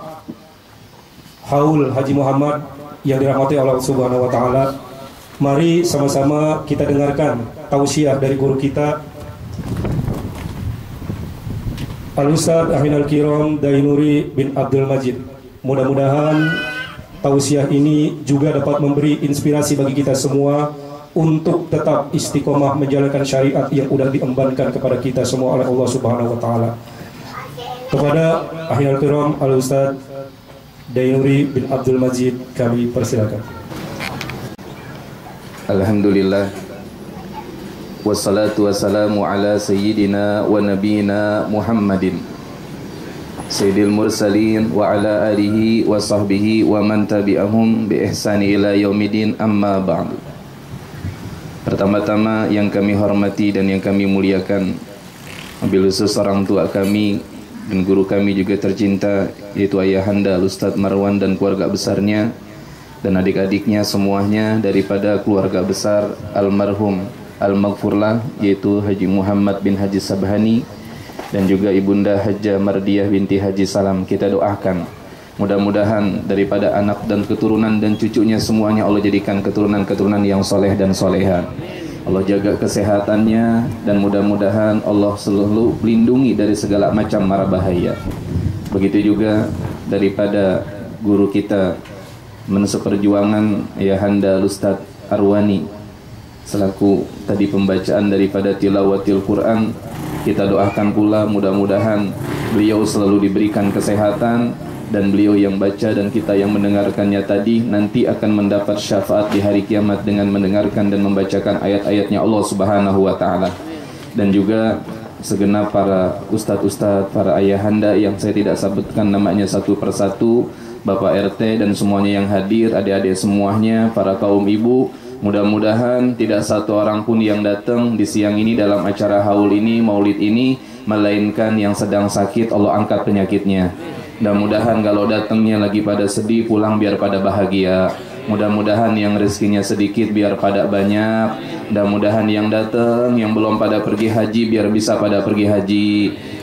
S2: Haul Haji Muhammad yang dirahmati Allah Subhanahu wa taala, mari sama-sama kita dengarkan tausiah dari guru kita Al-Ustaz Aminul Kiram Dainuri bin Abdul Majid. Mudah-mudahan tausiah ini juga dapat memberi inspirasi bagi kita semua untuk tetap istiqomah menjalankan syariat yang sudah diembankan kepada kita semua oleh Allah Subhanahu wa taala. Kepada Aminul Kiram Al-Ustaz Dainuri bin Abdul Majid kami persilakan.
S11: Alhamdulillah, wassalatu wassalamu ala sayyidina wa nabiyina Muhammadin sayyidil mursalin wa ala alihi wa sahbihi wa man tabi'ahum bi ihsani ila yaumidin, amma ba'du. Pertama-tama yang kami hormati dan yang kami muliakan, wabil khusus orang tua kami dan guru kami juga tercinta, yaitu Ayahanda Ustadz Marwan dan keluarga besarnya dan adik-adiknya semuanya daripada keluarga besar almarhum al-maghfurlah, yaitu Haji Muhammad bin Haji Sabhani dan juga ibunda Hajjah Mardiyah binti Haji Salam. Kita doakan mudah-mudahan daripada anak dan keturunan dan cucunya semuanya Allah jadikan keturunan-keturunan yang soleh dan soleha. Allah jaga kesehatannya dan mudah-mudahan Allah selalu melindungi dari segala macam mara bahaya. Begitu juga daripada guru kita menseperjuangan Ayahanda Ustadz Arwani selaku tadi pembacaan daripada tilawatil Quran. Kita doakan pula mudah-mudahan beliau selalu diberikan kesehatan dan beliau yang baca dan kita yang mendengarkannya tadi nanti akan mendapat syafaat di hari kiamat dengan mendengarkan dan membacakan ayat-ayatnya Allah Subhanahu wa taala. Dan juga segenap para ustadz-ustadz, para ayahanda yang saya tidak sebutkan namanya satu persatu, Bapak RT dan semuanya yang hadir, adik-adik semuanya, para kaum ibu, mudah-mudahan tidak satu orang pun yang datang di siang ini dalam acara haul ini, maulid ini, melainkan yang sedang sakit Allah angkat penyakitnya. Mudah-mudahan kalau datangnya lagi pada sedih, pulang biar pada bahagia. Mudah-mudahan yang rezekinya sedikit biar pada banyak. Mudah-mudahan yang datang, yang belum pada pergi haji biar bisa pada pergi haji.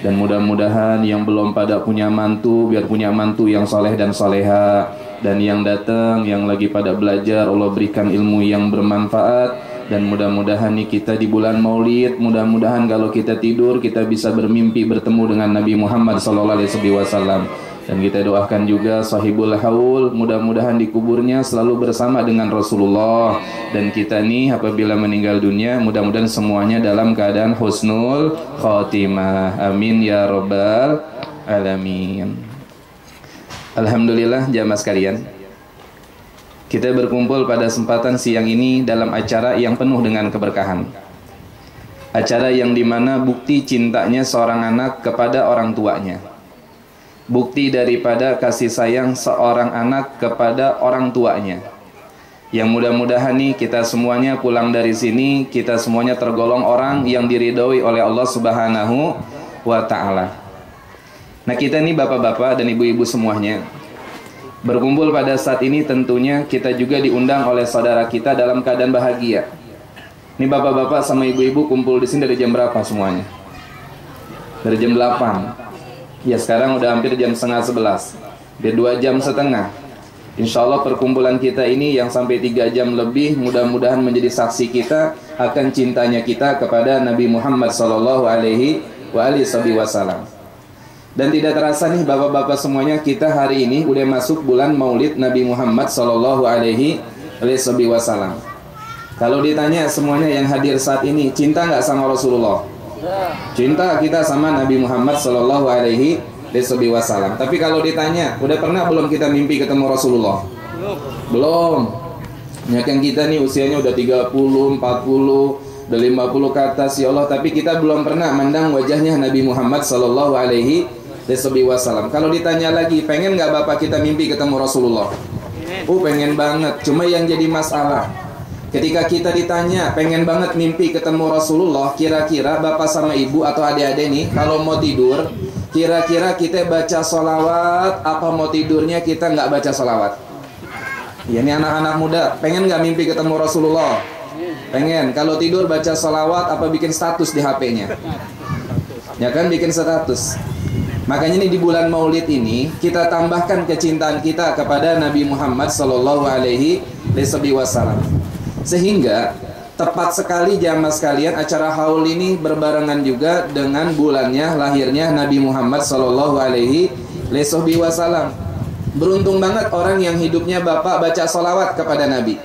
S11: Dan mudah-mudahan yang belum pada punya mantu biar punya mantu yang soleh dan soleha. Dan yang datang, yang lagi pada belajar, Allah berikan ilmu yang bermanfaat. Dan mudah-mudahan nih kita di bulan maulid, mudah-mudahan kalau kita tidur kita bisa bermimpi bertemu dengan Nabi Muhammad SAW. Dan kita doakan juga sahibul haul, mudah-mudahan di kuburnya selalu bersama dengan Rasulullah. Dan kita nih apabila meninggal dunia, mudah-mudahan semuanya dalam keadaan husnul khotimah. Amin ya rabbal alamin. Alhamdulillah jamaah sekalian, kita berkumpul pada kesempatan siang ini dalam acara yang penuh dengan keberkahan. Acara yang dimana bukti cintanya seorang anak kepada orang tuanya, bukti daripada kasih sayang seorang anak kepada orang tuanya. Yang mudah-mudahan nih kita semuanya pulang dari sini, kita semuanya tergolong orang yang diridhoi oleh Allah Subhanahu wa ta'ala. Nah kita nih bapak-bapak dan ibu-ibu semuanya, Berkumpul pada saat ini tentunya kita juga diundang oleh saudara kita dalam keadaan bahagia. Ini bapak-bapak sama ibu-ibu kumpul di sini dari jam berapa semuanya? Dari jam 8. Ya sekarang udah hampir jam setengah 11. Dia 2 jam setengah. Insya Allah perkumpulan kita ini yang sampai 3 jam lebih, mudah-mudahan menjadi saksi kita akan cintanya kita kepada Nabi Muhammad Sallallahu Alaihi Wasallam. Dan tidak terasa nih bapak-bapak semuanya, kita hari ini udah masuk bulan Maulid Nabi Muhammad Sallallahu Alaihi Wasallam. Kalau ditanya semuanya yang hadir saat ini, cinta nggak sama Rasulullah? Cinta kita sama Nabi Muhammad Sallallahu Alaihi Wasallam. Tapi kalau ditanya, udah pernah belum kita mimpi ketemu Rasulullah? Belum. Ya kan kita nih usianya udah 30, 40, udah 50 ke atas ya Allah, tapi kita belum pernah mandang wajahnya Nabi Muhammad Sallallahu Alaihi Wasallam. Kalau ditanya lagi, pengen nggak bapak kita mimpi ketemu Rasulullah? Pengen banget. Cuma yang jadi masalah, ketika kita ditanya pengen banget mimpi ketemu Rasulullah, kira-kira bapak sama ibu atau adik-adik nih kalau mau tidur, kira-kira kita baca sholawat apa mau tidurnya kita nggak baca sholawat? Ya ini anak-anak muda, pengen nggak mimpi ketemu Rasulullah? Pengen. Kalau tidur baca sholawat apa bikin status di HP-nya? Ya kan, bikin status. Makanya nih di bulan Maulid ini kita tambahkan kecintaan kita kepada Nabi Muhammad Sallallahu Alaihi Wasallam. Sehingga tepat sekali jamaah sekalian, acara haul ini berbarengan juga dengan bulannya lahirnya Nabi Muhammad Sallallahu Alaihi Wasallam. Beruntung banget orang yang hidupnya bapak baca sholawat kepada Nabi.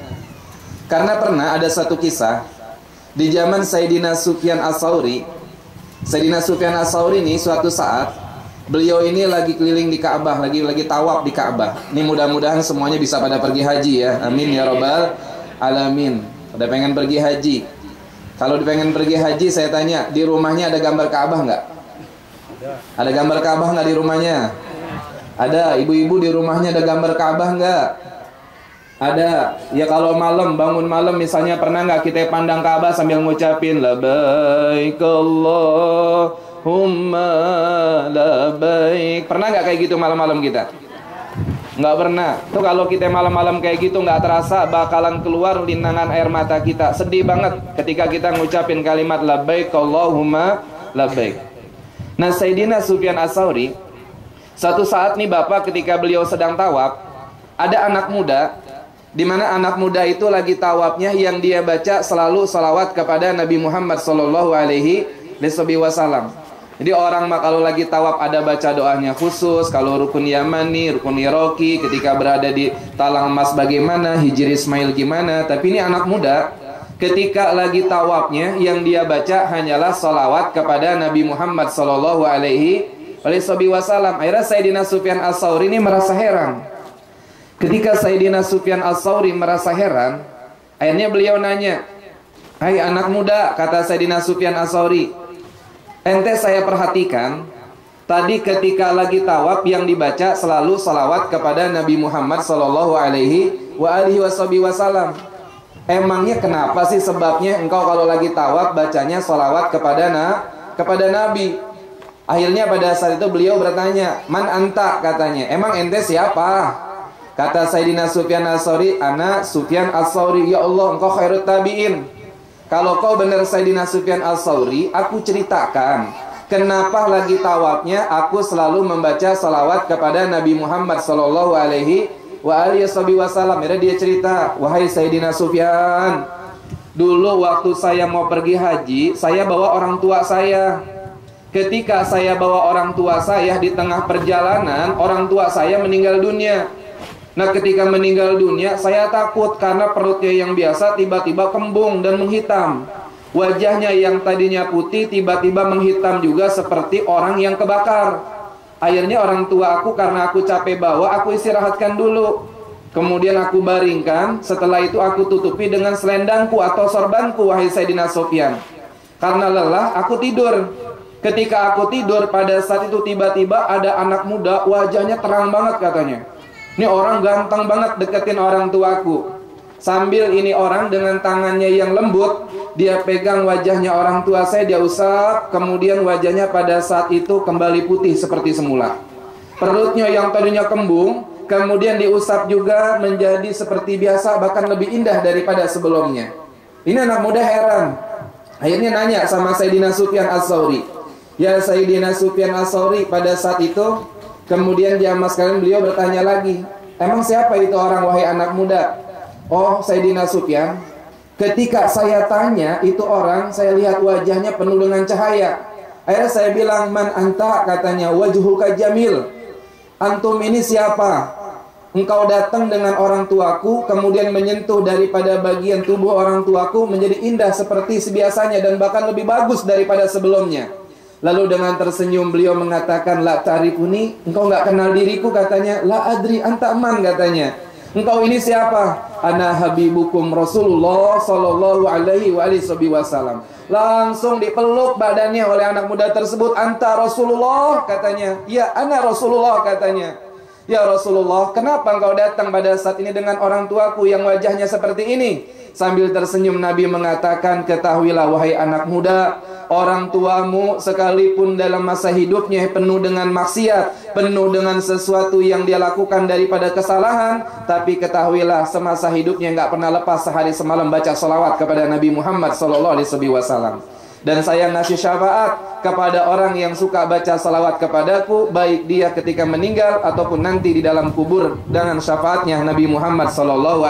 S11: Karena pernah ada satu kisah di zaman Sayyidina Sufyan As-Tsauri. Sayyidina Sufyan As-Tsauri ini suatu saat beliau ini lagi keliling di Ka'bah, lagi tawaf di Ka'bah. Ini mudah-mudahan semuanya bisa pada pergi haji ya. Amin ya rabbal alamin. Udah pengen pergi haji. Kalau pengen pergi haji, saya tanya, di rumahnya ada gambar Ka'bah nggak? Ada gambar Ka'bah nggak di rumahnya? Ada. Ibu-ibu di rumahnya ada gambar Ka'bah nggak? Ada. Ya kalau malam, bangun malam misalnya, pernah nggak kita pandang Ka'bah sambil ngucapin labbaik Allahumma labbaik? Pernah nggak kayak gitu malam-malam kita? Nggak pernah. Tuh kalau kita malam-malam kayak gitu nggak terasa bakalan keluar linangan air mata kita. Sedih banget ketika kita ngucapin kalimat labbaik Allahumma labbaik. Nah, Sayyidina Sufyan As-Tsauri, satu saat nih bapak ketika beliau sedang tawaf, ada anak muda, di mana anak muda itu lagi tawafnya yang dia baca selalu salawat kepada Nabi Muhammad Sallallahu Alaihi Wasallam. Jadi orang mah kalau lagi tawaf ada baca doanya khusus. Kalau rukun Yamani, rukun Iraqi, ketika berada di talang emas bagaimana, Hijri Ismail gimana. Tapi ini anak muda, ketika lagi tawafnya yang dia baca hanyalah salawat kepada Nabi Muhammad Sallallahu Alaihi Wasallam. Akhirnya Sayyidina Sufyan As-Tsauri ini merasa heran. Ketika Sayyidina Sufyan As-Tsauri merasa heran, akhirnya beliau nanya, "Hai anak muda," kata Sayyidina Sufyan As-Tsauri, "ente saya perhatikan tadi ketika lagi tawaf yang dibaca selalu salawat kepada Nabi Muhammad Sallallahu Alaihi Wasallam. Emangnya kenapa sih sebabnya engkau kalau lagi tawaf bacanya salawat kepada Nabi?" Akhirnya pada saat itu beliau bertanya, "Man anta?" katanya. "Emang ente siapa?" Kata Sayyidina Sufyan As-Tsauri, "Ana Sufyan As-Tsauri." "Ya Allah, engkau khairut tabi'in. Kalau kau benar Sayyidina Sufyan As-Tsauri, aku ceritakan kenapa lagi tawafnya aku selalu membaca salawat kepada Nabi Muhammad Sallallahu Alaihi Wasallam." Akhirnya dia cerita, "Wahai Sayyidina Sufyan, dulu waktu saya mau pergi haji, saya bawa orang tua saya. Ketika saya bawa orang tua saya di tengah perjalanan, orang tua saya meninggal dunia. Nah, ketika meninggal dunia, saya takut karena perutnya yang biasa tiba-tiba kembung dan menghitam. Wajahnya yang tadinya putih tiba-tiba menghitam juga seperti orang yang kebakar. Akhirnya orang tua aku karena aku capek bawa, aku istirahatkan dulu. Kemudian aku baringkan, setelah itu aku tutupi dengan selendangku atau sorbanku, wahai Sayyidina Sufyan. Karena lelah, aku tidur. Ketika aku tidur, pada saat itu tiba-tiba ada anak muda, wajahnya terang banget katanya. Ini orang ganteng banget deketin orang tuaku. Sambil ini orang dengan tangannya yang lembut, dia pegang wajahnya orang tua saya, dia usap, kemudian wajahnya pada saat itu kembali putih seperti semula. Perutnya yang tadinya kembung, kemudian diusap juga menjadi seperti biasa, bahkan lebih indah daripada sebelumnya. Ini anak muda heran. Akhirnya nanya sama Sayyidina Sufyan Ats-Tsauri. Ya Sayyidina Sufyan Ats-Tsauri, pada saat itu kemudian jamaah sekalian beliau bertanya lagi, emang siapa itu orang wahai anak muda? Oh Sayyidina Sufyan, ketika saya tanya itu orang, saya lihat wajahnya penuh dengan cahaya. Akhirnya saya bilang, man anta, katanya, wajhuka jamil. Antum ini siapa? Engkau datang dengan orang tuaku, kemudian menyentuh daripada bagian tubuh orang tuaku menjadi indah seperti sebiasanya dan bahkan lebih bagus daripada sebelumnya. Lalu dengan tersenyum beliau mengatakan, la ta'rifuni, engkau enggak kenal diriku, katanya. La adri anta man, katanya. Engkau ini siapa? Ana habibukum Rasulullah sallallahu alaihi wasallam. Langsung dipeluk badannya oleh anak muda tersebut. Anta Rasulullah, katanya. Ya, ana Rasulullah, katanya. Ya Rasulullah, kenapa engkau datang pada saat ini dengan orang tuaku yang wajahnya seperti ini? Sambil tersenyum Nabi mengatakan, ketahuilah wahai anak muda, orang tuamu sekalipun dalam masa hidupnya penuh dengan maksiat, penuh dengan sesuatu yang dia lakukan daripada kesalahan, tapi ketahuilah semasa hidupnya enggak pernah lepas sehari semalam baca salawat kepada Nabi Muhammad SAW. Dan saya ngasih syafaat kepada orang yang suka baca salawat kepadaku, baik dia ketika meninggal ataupun nanti di dalam kubur, dengan syafaatnya Nabi Muhammad SAW.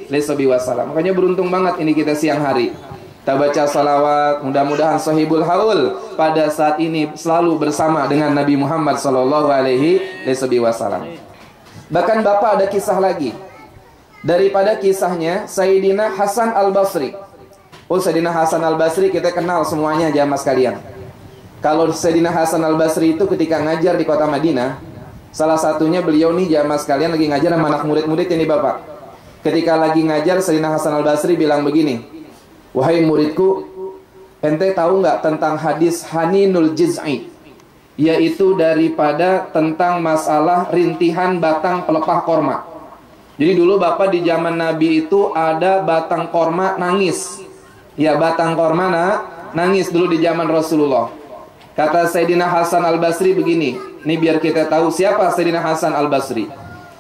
S11: Makanya beruntung banget ini kita siang hari. Kita baca salawat, mudah-mudahan sahibul haul pada saat ini selalu bersama dengan Nabi Muhammad SAW. Bahkan Bapak ada kisah lagi. Daripada kisahnya Sayyidina Hasan Al-Basri. Oh, Sayyidina Hasan Al-Basri kita kenal semuanya jamaah sekalian. Kalau Sayyidina Hasan Al-Basri itu ketika ngajar di kota Madinah, salah satunya beliau nih jamaah sekalian lagi ngajar sama anak murid-murid ini Bapak. Ketika lagi ngajar, Sayyidina Hasan Al-Basri bilang begini, wahai muridku, ente tahu nggak tentang hadis Haninul Jiz'i? Yaitu daripada tentang masalah rintihan batang pelepah korma. Jadi dulu Bapak di zaman Nabi itu ada batang korma nangis. Ya, batang korma nangis dulu di zaman Rasulullah. Kata Sayyidina Hasan Al-Basri begini, ini biar kita tahu siapa Sayyidina Hasan Al-Basri.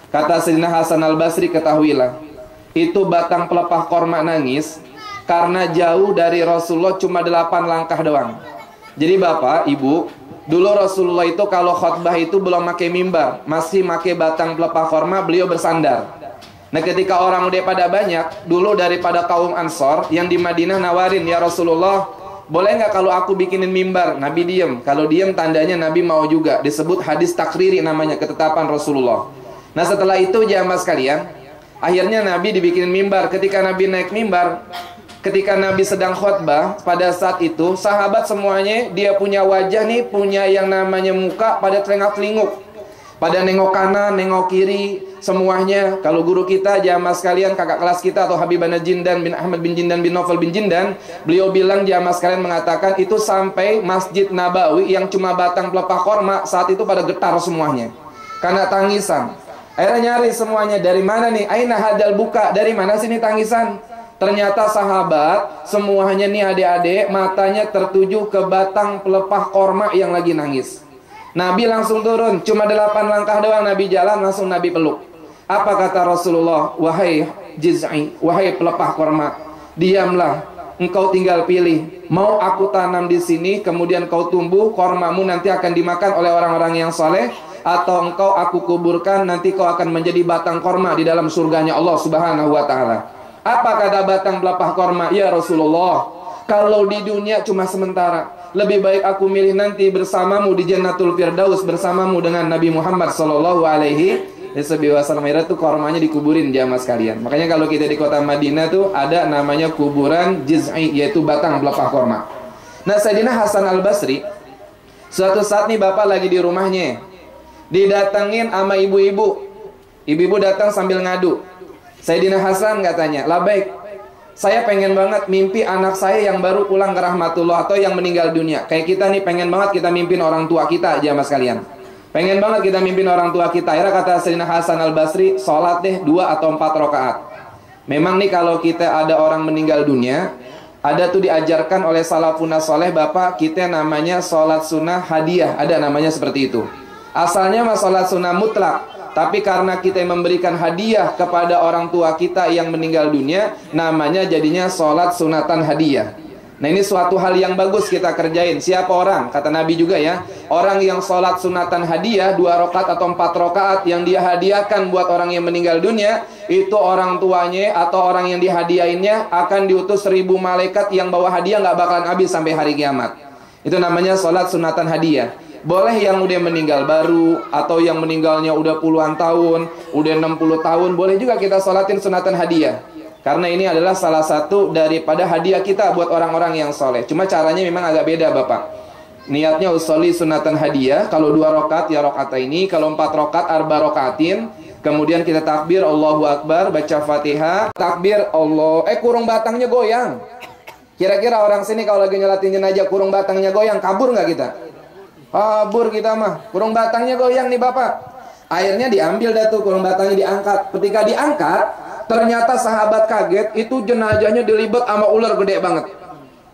S11: Kata Sayyidina Hasan Al-Basri, ketahuilah, itu batang pelepah korma nangis karena jauh dari Rasulullah cuma 8 langkah doang. Jadi Bapak, Ibu, dulu Rasulullah itu kalau khutbah itu belum pakai mimbar, masih pakai batang pelepah korma, beliau bersandar. Nah ketika orang udah pada banyak, dulu daripada kaum Ansor yang di Madinah nawarin, ya Rasulullah, boleh nggak kalau aku bikinin mimbar? Nabi diem. Kalau diem tandanya Nabi mau juga. Disebut hadis takriri namanya, ketetapan Rasulullah. Nah setelah itu jamaah sekalian, akhirnya Nabi dibikinin mimbar. Ketika Nabi naik mimbar, ketika Nabi sedang khutbah, pada saat itu sahabat semuanya dia punya wajah nih, punya yang namanya muka pada terengah-telinguk. Pada nengok kanan, nengok kiri, semuanya. Kalau guru kita, jamaah sekalian, kakak kelas kita atau Habibana Jindan bin Ahmad bin Jindan bin Novel bin Jindan, beliau bilang jamaah sekalian mengatakan itu sampai Masjid Nabawi yang cuma batang pelepah korma saat itu pada getar semuanya karena tangisan. Akhirnya nyari semuanya, dari mana nih? Aina hadal buka, dari mana sini tangisan? Ternyata sahabat semuanya nih adik-adik matanya tertuju ke batang pelepah korma yang lagi nangis. Nabi langsung turun, cuma 8 langkah doang Nabi jalan, langsung Nabi peluk. Apa kata Rasulullah? Wahai jiz'i, wahai pelepah korma, diamlah, engkau tinggal pilih. Mau aku tanam di sini, kemudian kau tumbuh, kormamu nanti akan dimakan oleh orang-orang yang saleh, atau engkau aku kuburkan, nanti kau akan menjadi batang korma di dalam surganya Allah Subhanahu wa ta'ala. Apa kata batang pelepah korma? Ya Rasulullah, kalau di dunia cuma sementara, lebih baik aku milih nanti bersamamu di Jannatul Firdaus, bersamamu dengan Nabi Muhammad sallallahu alaihi wasallam. Itu kormanya dikuburin jamaah sekalian. Makanya kalau kita di kota Madinah tuh ada namanya kuburan jiz'i, yaitu batang pelepah korma. Nah Sayyidina Hasan Al-Basri, suatu saat nih Bapak lagi di rumahnya, didatengin sama ibu-ibu. Ibu-ibu datang sambil ngadu. Sayyidina Hasan katanya, labaik, saya pengen banget mimpi anak saya yang baru pulang ke rahmatullah atau yang meninggal dunia. Kayak kita nih pengen banget kita mimpin orang tua kita, jamaah sekalian. Pengen banget kita mimpin orang tua kita. Akhirnya kata Sayyidina Hasan Al-Basri, sholat deh 2 atau 4 rakaat. Memang nih kalau kita ada orang meninggal dunia, ada tuh diajarkan oleh salafun saleh Bapak, kita namanya sholat sunnah hadiah. Ada namanya seperti itu. Asalnya mah sholat sunnah mutlak, Tapi karena kita memberikan hadiah kepada orang tua kita yang meninggal dunia, namanya jadinya sholat sunatan hadiah. Nah ini suatu hal yang bagus kita kerjain. Siapa orang? Kata Nabi juga ya, orang yang sholat sunatan hadiah 2 rakaat atau 4 rakaat yang dia hadiahkan buat orang yang meninggal dunia, itu orang tuanya atau orang yang dihadiahinnya akan diutus 1000 malaikat yang bawa hadiah nggak bakalan habis sampai hari kiamat. Itu namanya sholat sunatan hadiah. Boleh yang udah meninggal baru, atau yang meninggalnya udah puluhan tahun, udah 60 tahun, boleh juga kita sholatin sunatan hadiah. Karena ini adalah salah satu daripada hadiah kita buat orang-orang yang soleh. Cuma caranya memang agak beda Bapak. Niatnya usolli sunatan hadiah. Kalau 2 rakaat ya rakaat ini. Kalau 4 rakaat arba rakaatin. Kemudian kita takbir Allahu Akbar, baca Fatihah. Takbir Allah. Kurung batangnya goyang. Kira-kira orang sini kalau lagi nyolatin jenazah kurung batangnya goyang, kabur nggak kita? Kabur kita mah. Kurung batangnya goyang nih Bapak. Akhirnya diambil dah tuh kurung batangnya, diangkat. Ketika diangkat, ternyata sahabat kaget, itu jenazahnya dilibet sama ular gede banget.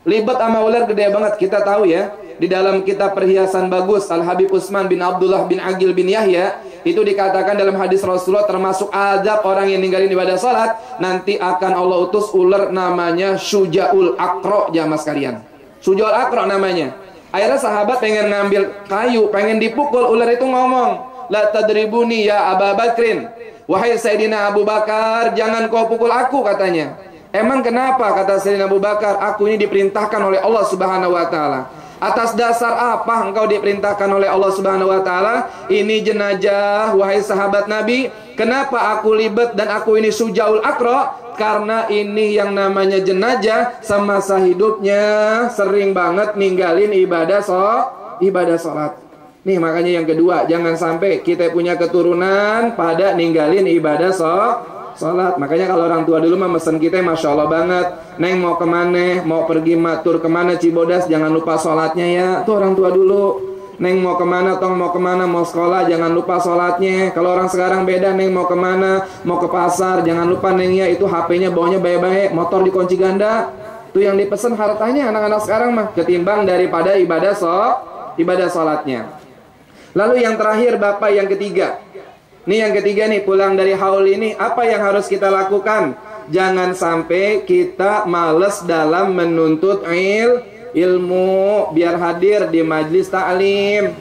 S11: Libet sama ular gede banget. Kita tahu ya, di dalam kitab Perhiasan Bagus Al-Habib Utsman bin Abdullah bin Agil bin Yahya, itu dikatakan dalam hadis Rasulullah termasuk adab orang yang ninggalin ibadah salat, nanti akan Allah utus ular namanya Syuja'ul Aqra, jamaah sekalian. Syuja'ul Aqra namanya. Akhirnya sahabat pengen ngambil kayu, pengen dipukul, ular itu ngomong, "La tadribuni ya Abu Bakrin." Wahai Sayyidina Abu Bakar, jangan kau pukul aku, katanya. Emang kenapa? Kata Sayyidina Abu Bakar, aku ini diperintahkan oleh Allah Subhanahu wa taala. Atas dasar apa engkau diperintahkan oleh Allah Subhanahu wa taala? Ini jenazah, wahai sahabat Nabi. Kenapa aku libet dan aku ini Syuja'ul Aqra? Karena ini yang namanya jenazah semasa hidupnya sering banget ninggalin ibadah salat. Nih makanya yang kedua, jangan sampai kita punya keturunan pada ninggalin ibadah sholat. Makanya kalau orang tua dulu mah mesen kita, Masya Allah banget. Neng mau kemana? Mau pergi matur kemana Cibodas? Jangan lupa sholatnya ya. Itu orang tua dulu. Neng mau kemana? Tong mau kemana? Mau sekolah? Jangan lupa sholatnya. Kalau orang sekarang beda. Neng mau kemana? Mau ke pasar? Jangan lupa neng ya. Itu HP-nya bawanya baik-baik. Motor dikunci ganda. Itu yang dipesen hartanya anak-anak sekarang mah. Ketimbang daripada ibadah sholatnya. Lalu yang terakhir Bapak, yang ketiga. Nih yang ketiga nih, pulang dari haul ini, apa yang harus kita lakukan? Jangan sampai kita males dalam menuntut ilmu, biar hadir di majlis ta'lim.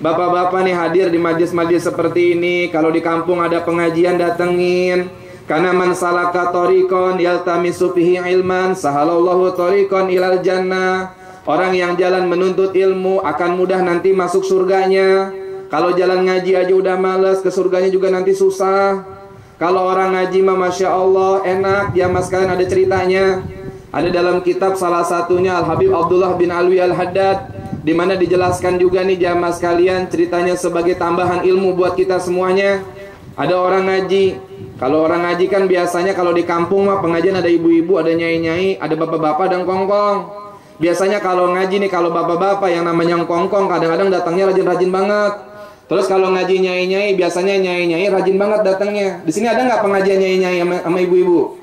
S11: Bapak-bapak nih hadir di majlis-majlis seperti ini. Kalau di kampung ada pengajian, datengin. Karena man salaka tariqan yaltamisu fihi ilman, sahalallahu tariqan ilal jannah. Orang yang jalan menuntut ilmu akan mudah nanti masuk surganya. Kalau jalan ngaji aja udah males, ke surganya juga nanti susah. Kalau orang ngaji mah Masya Allah enak. Ya mas kalian ada ceritanya. Ada dalam kitab salah satunya Al-Habib Abdullah bin Alwi Al-Haddad, di mana dijelaskan juga nih jamaah sekalian, ceritanya sebagai tambahan ilmu buat kita semuanya. Ada orang ngaji. Kalau orang ngaji kan biasanya kalau di kampung mah pengajian ada ibu-ibu, ada nyai-nyai, ada bapak-bapak dan kongkong. Biasanya kalau ngaji nih, kalau bapak-bapak yang namanya kongkong kadang-kadang datangnya rajin-rajin banget. Terus kalau ngaji nyai-nyai, biasanya nyai-nyai rajin banget datangnya. Di sini ada nggak pengajian nyai-nyai sama ibu-ibu?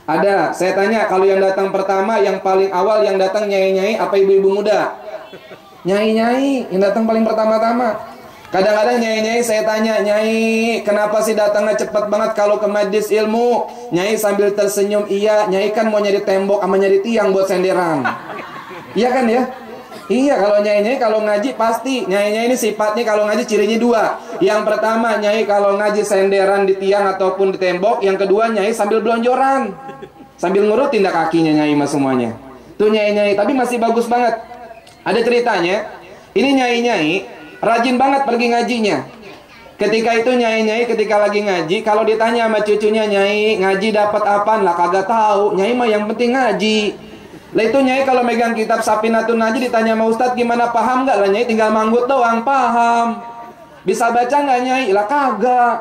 S11: Ada. Saya tanya, kalau yang datang pertama, yang paling awal yang datang nyai-nyai apa ibu-ibu muda? Nyai-nyai yang datang paling pertama-tama. Kadang-kadang nyai-nyai saya tanya, "Nyai, kenapa sih datangnya cepat banget kalau ke majlis ilmu?" Nyai sambil tersenyum, "Iya, nyai kan mau nyari tembok sama nyari tiang buat senderan." Iya kan ya? Iya, kalau nyai-nyai kalau ngaji pasti. Nyai-nyai ini sifatnya kalau ngaji cirinya dua. Yang pertama, nyai kalau ngaji senderan di tiang ataupun di tembok. Yang kedua, nyai sambil belonjoran, sambil ngurut tindak kakinya nyai mas semuanya. Tuh nyai-nyai, tapi masih bagus banget. Ada ceritanya. Ini nyai-nyai rajin banget pergi ngajinya. Ketika itu nyai-nyai ketika lagi ngaji, kalau ditanya sama cucunya, "Nyai, ngaji dapat apa?" Lah kagak tahu. Nyai mah yang penting ngaji. Lah itu nyai kalau megang kitab Safinatun Najih ditanya sama Ustadz, "Gimana, paham nggak?" Lah nyai tinggal manggut doang, "Paham." "Bisa baca nggak nyai?" Lah kagak.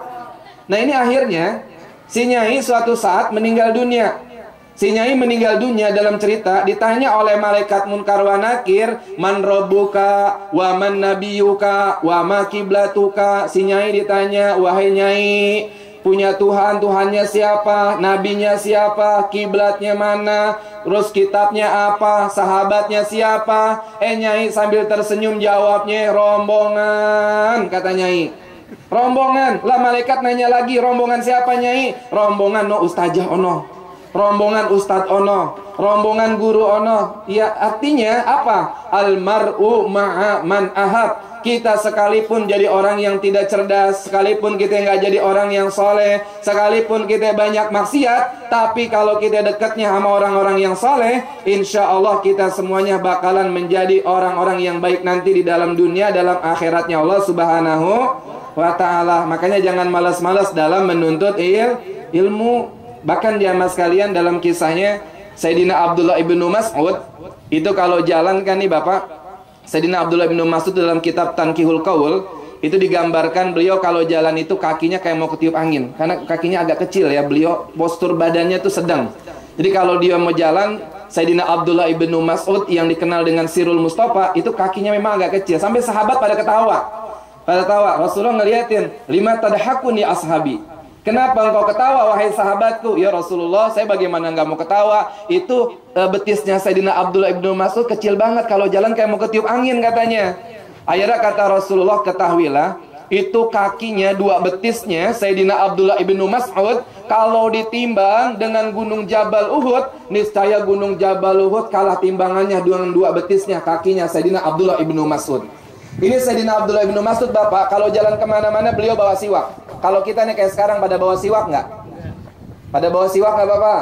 S11: Nah ini akhirnya si nyai suatu saat meninggal dunia. Si nyai meninggal dunia dalam cerita ditanya oleh malaikat munkar wa nakir, "Man rabbuka wa man nabiyuka wa ma kiblatuka." Si nyai ditanya, "Wahai nyai, punya Tuhan, Tuhannya siapa? Nabinya siapa? Kiblatnya mana? Terus kitabnya apa? Sahabatnya siapa?" Nyai sambil tersenyum jawabnya, "Rombongan," kata nyai. Rombongan. Lah malaikat nanya lagi, rombongan siapa Nyai? Rombongan no ustazah ono, rombongan ustadz ono, rombongan guru ono. Ya artinya apa? Almar'u ma'a man ahab. Kita sekalipun jadi orang yang tidak cerdas, sekalipun kita nggak jadi orang yang soleh, sekalipun kita banyak maksiat, tapi kalau kita dekatnya sama orang-orang yang soleh, insya Allah kita semuanya bakalan menjadi orang-orang yang baik nanti di dalam dunia, dalam akhiratnya Allah Subhanahu wa ta'ala. Makanya jangan malas-malas dalam menuntut ilmu. Bahkan dia mas kalian dalam kisahnya Sayyidina Abdullah ibnu Mas'ud itu kalau jalan kan nih Bapak, Sayyidina Abdullah ibnu Mas'ud dalam kitab Tankihul Qaul itu digambarkan beliau kalau jalan itu kakinya kayak mau ketiup angin karena kakinya agak kecil ya, beliau postur badannya tuh sedang. Jadi kalau dia mau jalan, Sayyidina Abdullah ibnu Mas'ud yang dikenal dengan Sirul Mustafa itu kakinya memang agak kecil sampai sahabat pada ketawa. Rasulullah ngeliatin, lima tadhakuni ashabi. Kenapa engkau ketawa wahai sahabatku? Ya Rasulullah, saya bagaimana nggak mau ketawa? Itu betisnya Sayyidina Abdullah ibnu Mas'ud kecil banget, kalau jalan kayak mau ketiup angin katanya. Akhirnya kata Rasulullah, ketahuilah, itu kakinya, dua betisnya Sayyidina Abdullah ibnu Mas'ud kalau ditimbang dengan gunung Jabal Uhud, niscaya gunung Jabal Uhud kalah timbangannya dengan dua betisnya kakinya Sayyidina Abdullah ibnu Mas'ud. Ini Sayyidina Abdullah ibnu Mas'ud Bapak, kalau jalan kemana-mana beliau bawa siwak. Kalau kita nih kayak sekarang pada bawa siwak nggak? Pada bawa siwak nggak Bapak?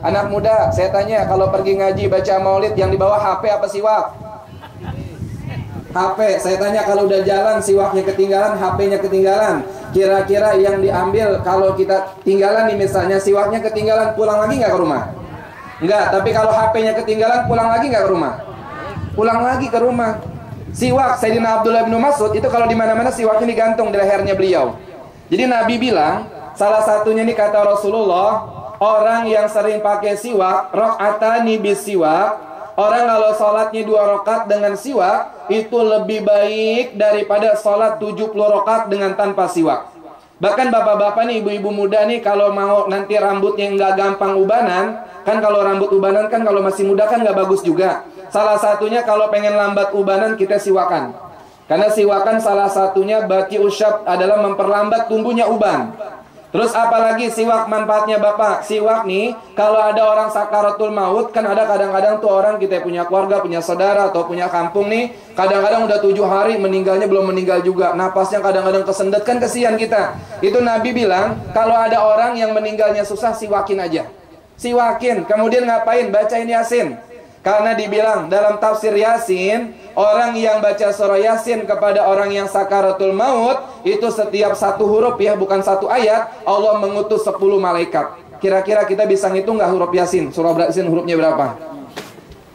S11: Anak muda, saya tanya, kalau pergi ngaji baca maulid yang dibawa HP apa siwak? HP. Saya tanya, kalau udah jalan siwaknya ketinggalan, HP-nya ketinggalan, kira-kira yang diambil kalau kita tinggalan nih misalnya siwaknya ketinggalan, pulang lagi nggak ke rumah? Nggak. Tapi kalau HP-nya ketinggalan, pulang lagi nggak ke rumah? Pulang lagi ke rumah. Siwak Sayyidina Abdullah bin Mas'ud itu kalau di mana-mana siwaknya digantung di lehernya beliau. Jadi Nabi bilang, salah satunya nih kata Rasulullah, orang yang sering pakai siwak, rakaatani bis siwak, orang kalau sholatnya 2 rakaat dengan siwak, itu lebih baik daripada sholat 70 rakaat dengan tanpa siwak. Bahkan bapak-bapak nih, ibu-ibu muda nih, kalau mau nanti rambutnya nggak gampang ubanan, kan kalau rambut ubanan kan kalau masih muda kan nggak bagus juga. Salah satunya kalau pengen lambat ubanan kita siwakan. Karena siwakan salah satunya baki usyab adalah memperlambat tumbuhnya uban. Terus apalagi siwak manfaatnya Bapak? Siwak nih, kalau ada orang sakaratul maut, kan ada kadang-kadang tuh orang kita punya keluarga, punya saudara, atau punya kampung nih, kadang-kadang udah 7 hari meninggalnya belum meninggal juga. Napasnya kadang-kadang kesendet, kan kesian kita. Itu Nabi bilang, kalau ada orang yang meninggalnya susah, siwakin aja. Siwakin, kemudian ngapain? Bacain Yasin. Karena dibilang dalam tafsir Yasin, orang yang baca surah Yasin kepada orang yang sakaratul maut, itu setiap 1 huruf ya, bukan 1 ayat, Allah mengutus 10 malaikat. Kira-kira kita bisa ngitung nggak huruf Yasin? Surah Yasin hurufnya berapa?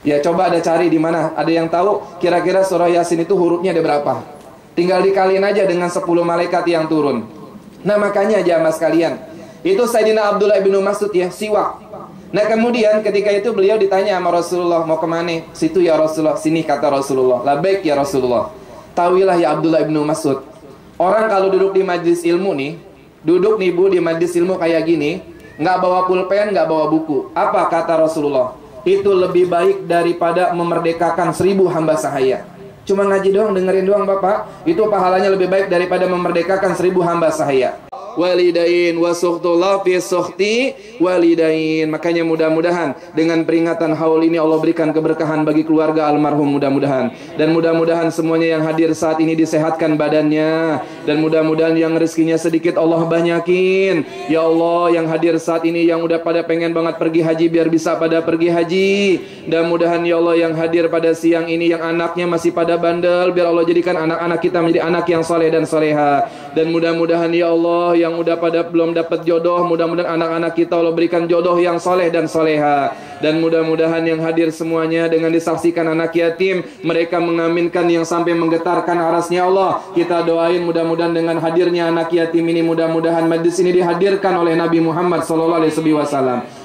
S11: Ya coba ada cari di mana. Ada yang tahu kira-kira surah Yasin itu hurufnya ada berapa? Tinggal dikaliin aja dengan 10 malaikat yang turun. Nah makanya jamaah sekalian, itu Sayyidina Abdullah bin Mas'ud ya, siwak. Nah kemudian ketika itu beliau ditanya sama Rasulullah, mau kemana? Situ ya Rasulullah. Sini kata Rasulullah. Labaik ya Rasulullah. Tahuilah ya Abdullah bin Mas'ud, orang kalau duduk di majlis ilmu nih, duduk nih Bu di majlis ilmu kayak gini, nggak bawa pulpen, nggak bawa buku. Apa kata Rasulullah? Itu lebih baik daripada memerdekakan 1000 hamba sahaya. Cuma ngaji doang, dengerin doang Bapak, itu pahalanya lebih baik daripada memerdekakan 1000 hamba sahaya. Walidain wasuhtullah fi suhti walidain. Makanya mudah-mudahan dengan peringatan haul ini Allah berikan keberkahan bagi keluarga almarhum, mudah-mudahan. Dan mudah-mudahan semuanya yang hadir saat ini disehatkan badannya, dan mudah-mudahan yang rezekinya sedikit Allah banyakin. Ya Allah, yang hadir saat ini yang udah pada pengen banget pergi haji biar bisa pada pergi haji. Dan mudahan ya Allah yang hadir pada siang ini yang anaknya masih pada bandel, biar Allah jadikan anak-anak kita menjadi anak yang soleh dan soleha. Dan mudah-mudahan ya Allah yang udah pada belum dapat jodoh, mudah-mudahan anak-anak kita Allah berikan jodoh yang soleh dan soleha. Dan mudah-mudahan yang hadir semuanya dengan disaksikan anak yatim, mereka mengaminkan yang sampai menggetarkan arasnya Allah. Kita doain mudah-mudahan dengan hadirnya anak yatim ini, mudah-mudahan majlis ini dihadirkan oleh Nabi Muhammad SAW.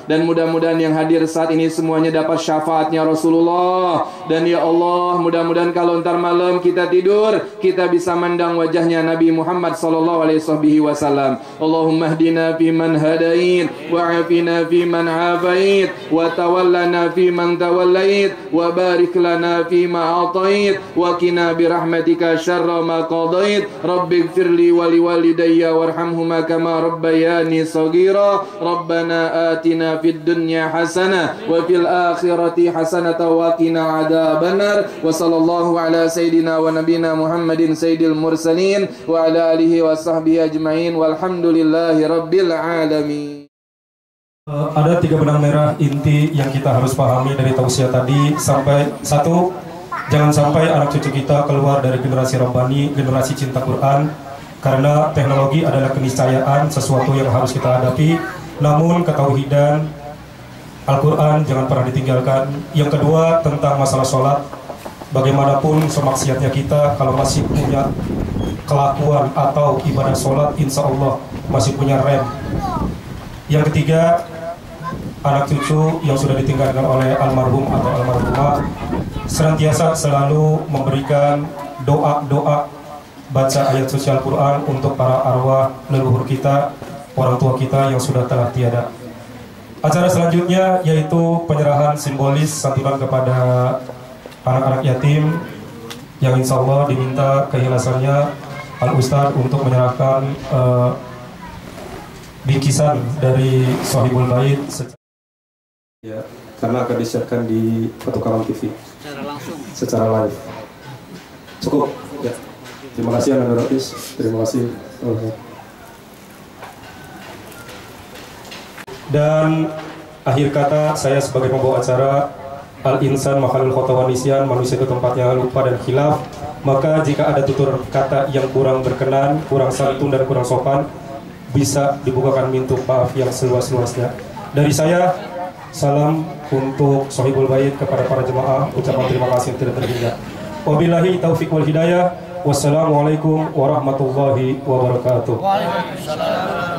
S11: dan mudah-mudahan yang hadir saat ini semuanya dapat syafaatnya Rasulullah. Dan ya Allah, mudah-mudahan kalau ntar malam kita tidur, kita bisa mandang wajahnya Nabi Muhammad sallallahu alaihi wasallam. Allahumma hdina fi man hadait, wa afina fi man afait, wa tawallana fi man tawallait, wa barik lana fi ma atait, wa qina bi rahmatika syarra ma qadait. Rabbighfirli wa liwalidayya warhamhuma kama rabbayani shaghira. Rabbana atina fid dunya hasanah wa fil akhirati hasanah wa qina adzabannar. Wa sallallahu ala sayidina wa nabiyina Muhammadin sayyidil mursalin wa ala alihi wa sahbihi ajmain walhamdulillahi rabbil alamin.
S2: Ada 3 benang merah inti yang kita harus pahami dari tausiah tadi. Sampai 1, jangan sampai anak cucu kita keluar dari generasi Rabbani, generasi cinta Quran, karena teknologi adalah keniscayaan, sesuatu yang harus kita hadapi. Namun ketauhidan Al-Quran jangan pernah ditinggalkan. Yang kedua, tentang masalah sholat. Bagaimanapun semaksiatnya kita, kalau masih punya kelakuan atau ibadah sholat, insya Allah masih punya rem. Yang ketiga, anak cucu yang sudah ditinggalkan oleh almarhum atau almarhumah senantiasa selalu memberikan doa-doa, baca ayat suci Al-Quran untuk para arwah leluhur kita, orang tua kita yang sudah telah tiada. Acara selanjutnya yaitu penyerahan simbolis santunan kepada anak-anak yatim yang insya Allah diminta keikhlasannya Al-Ustadz untuk menyerahkan bingkisan dari Sohibul Bait ya, karena akan disiarkan di Petukangan TV secara live. Cukup ya. Terima kasih Anda Rotis. Terima kasih. Dan akhir kata, saya sebagai pembawa acara, Al-insan makhluk khata wa nisyan, manusia itu tempatnya lupa dan khilaf. Maka jika ada tutur kata yang kurang berkenan, kurang santun dan kurang sopan, bisa dibukakan pintu maaf yang seluas-luasnya. Dari saya, salam untuk Sohibul Bait kepada para jemaah, ucapan terima kasih yang tidak terhingga. Wabillahi taufiq wal hidayah. Wassalamualaikum warahmatullahi wabarakatuh. Waalaikumsalam.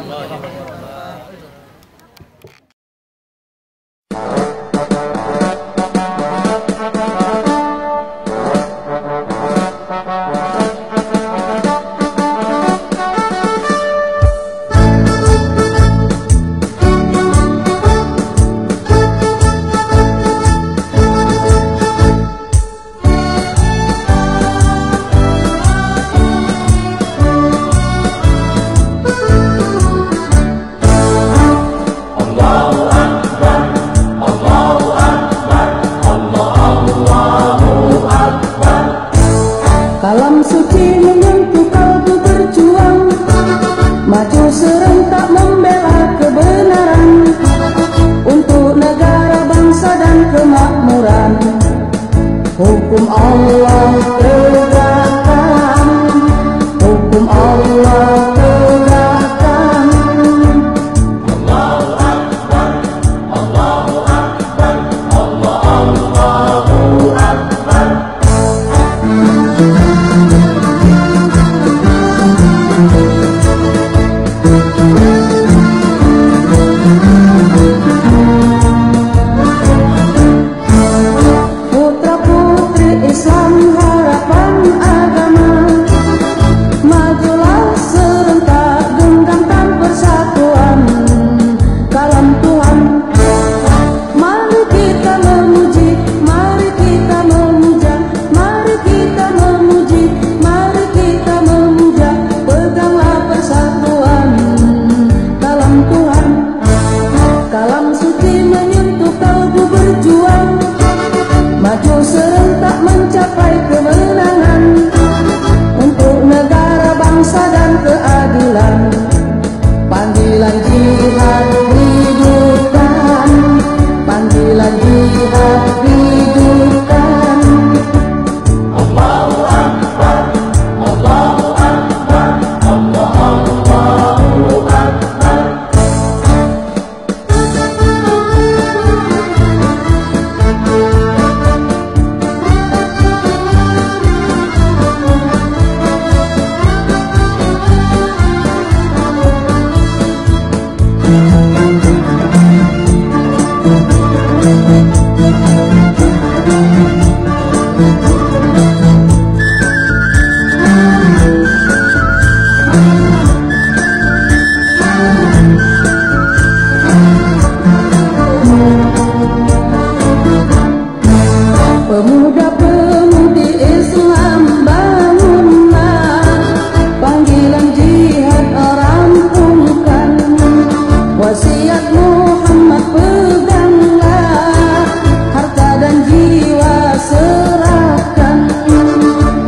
S10: Hukum Allah tegakkan, hukum Allah tegakkan. Allahu Akbar, Allahu Akbar, Allahu Akbar. Islam harapan Pemuda-pemudi Islam bangunlah, panggilan jihad rampungkan, wasiat Muhammad peganglah, harta dan jiwa serahkan.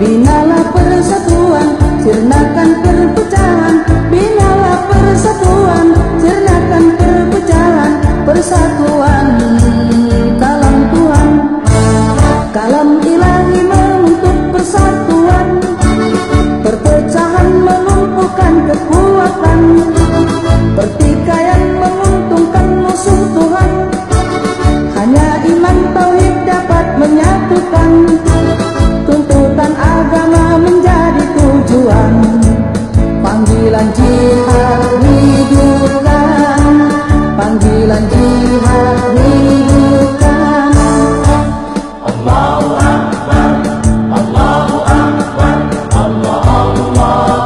S10: Binalah persatuan, sirnakan perpecahan, binalah persatuan, sirnakan perpecahan, persatuan kalam Tuhan. Kalam ilahi menuntut persatuan, perpecahan melumpuhkan kekuatan, pertikaian menguntungkan musuh Tuhan. Hanya iman tauhid dapat menyatukan, tuntutan agama menjadi tujuan. Panggilan jihad hidupkan, panggilan jihad hidupkan.
S1: Allahu Akbar, Allahu Akbar, Allahu Akbar.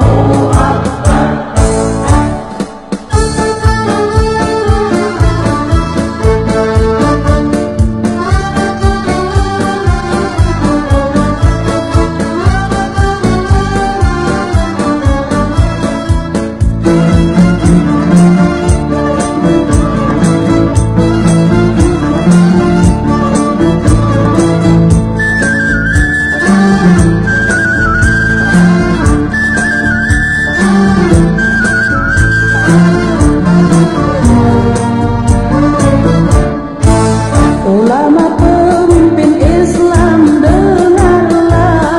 S10: Ulama pemimpin Islam dengarlah,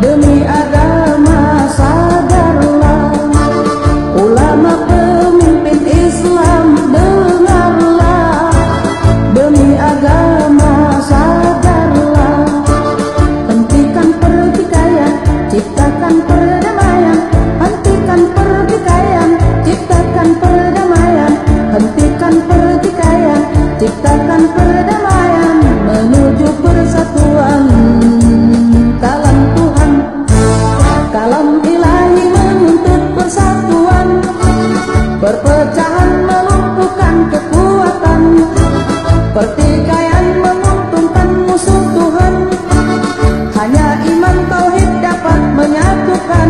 S10: demi agama sadarlah. Ulama pemimpin Islam dengarlah, demi agama sadarlah. Hentikan pertikaian, ciptakan perdamaian, hentikan pertikaian, ciptakan perdamaian, hentikan pertikaian, ciptakan perdamaian, menuju persatuan kalam Tuhan. Kalam ilahi menuntut persatuan, perpecahan melumpuhkan kekuatan, pertikaian menguntungkan musuh Tuhan. Hanya iman tauhid dapat menyatukan,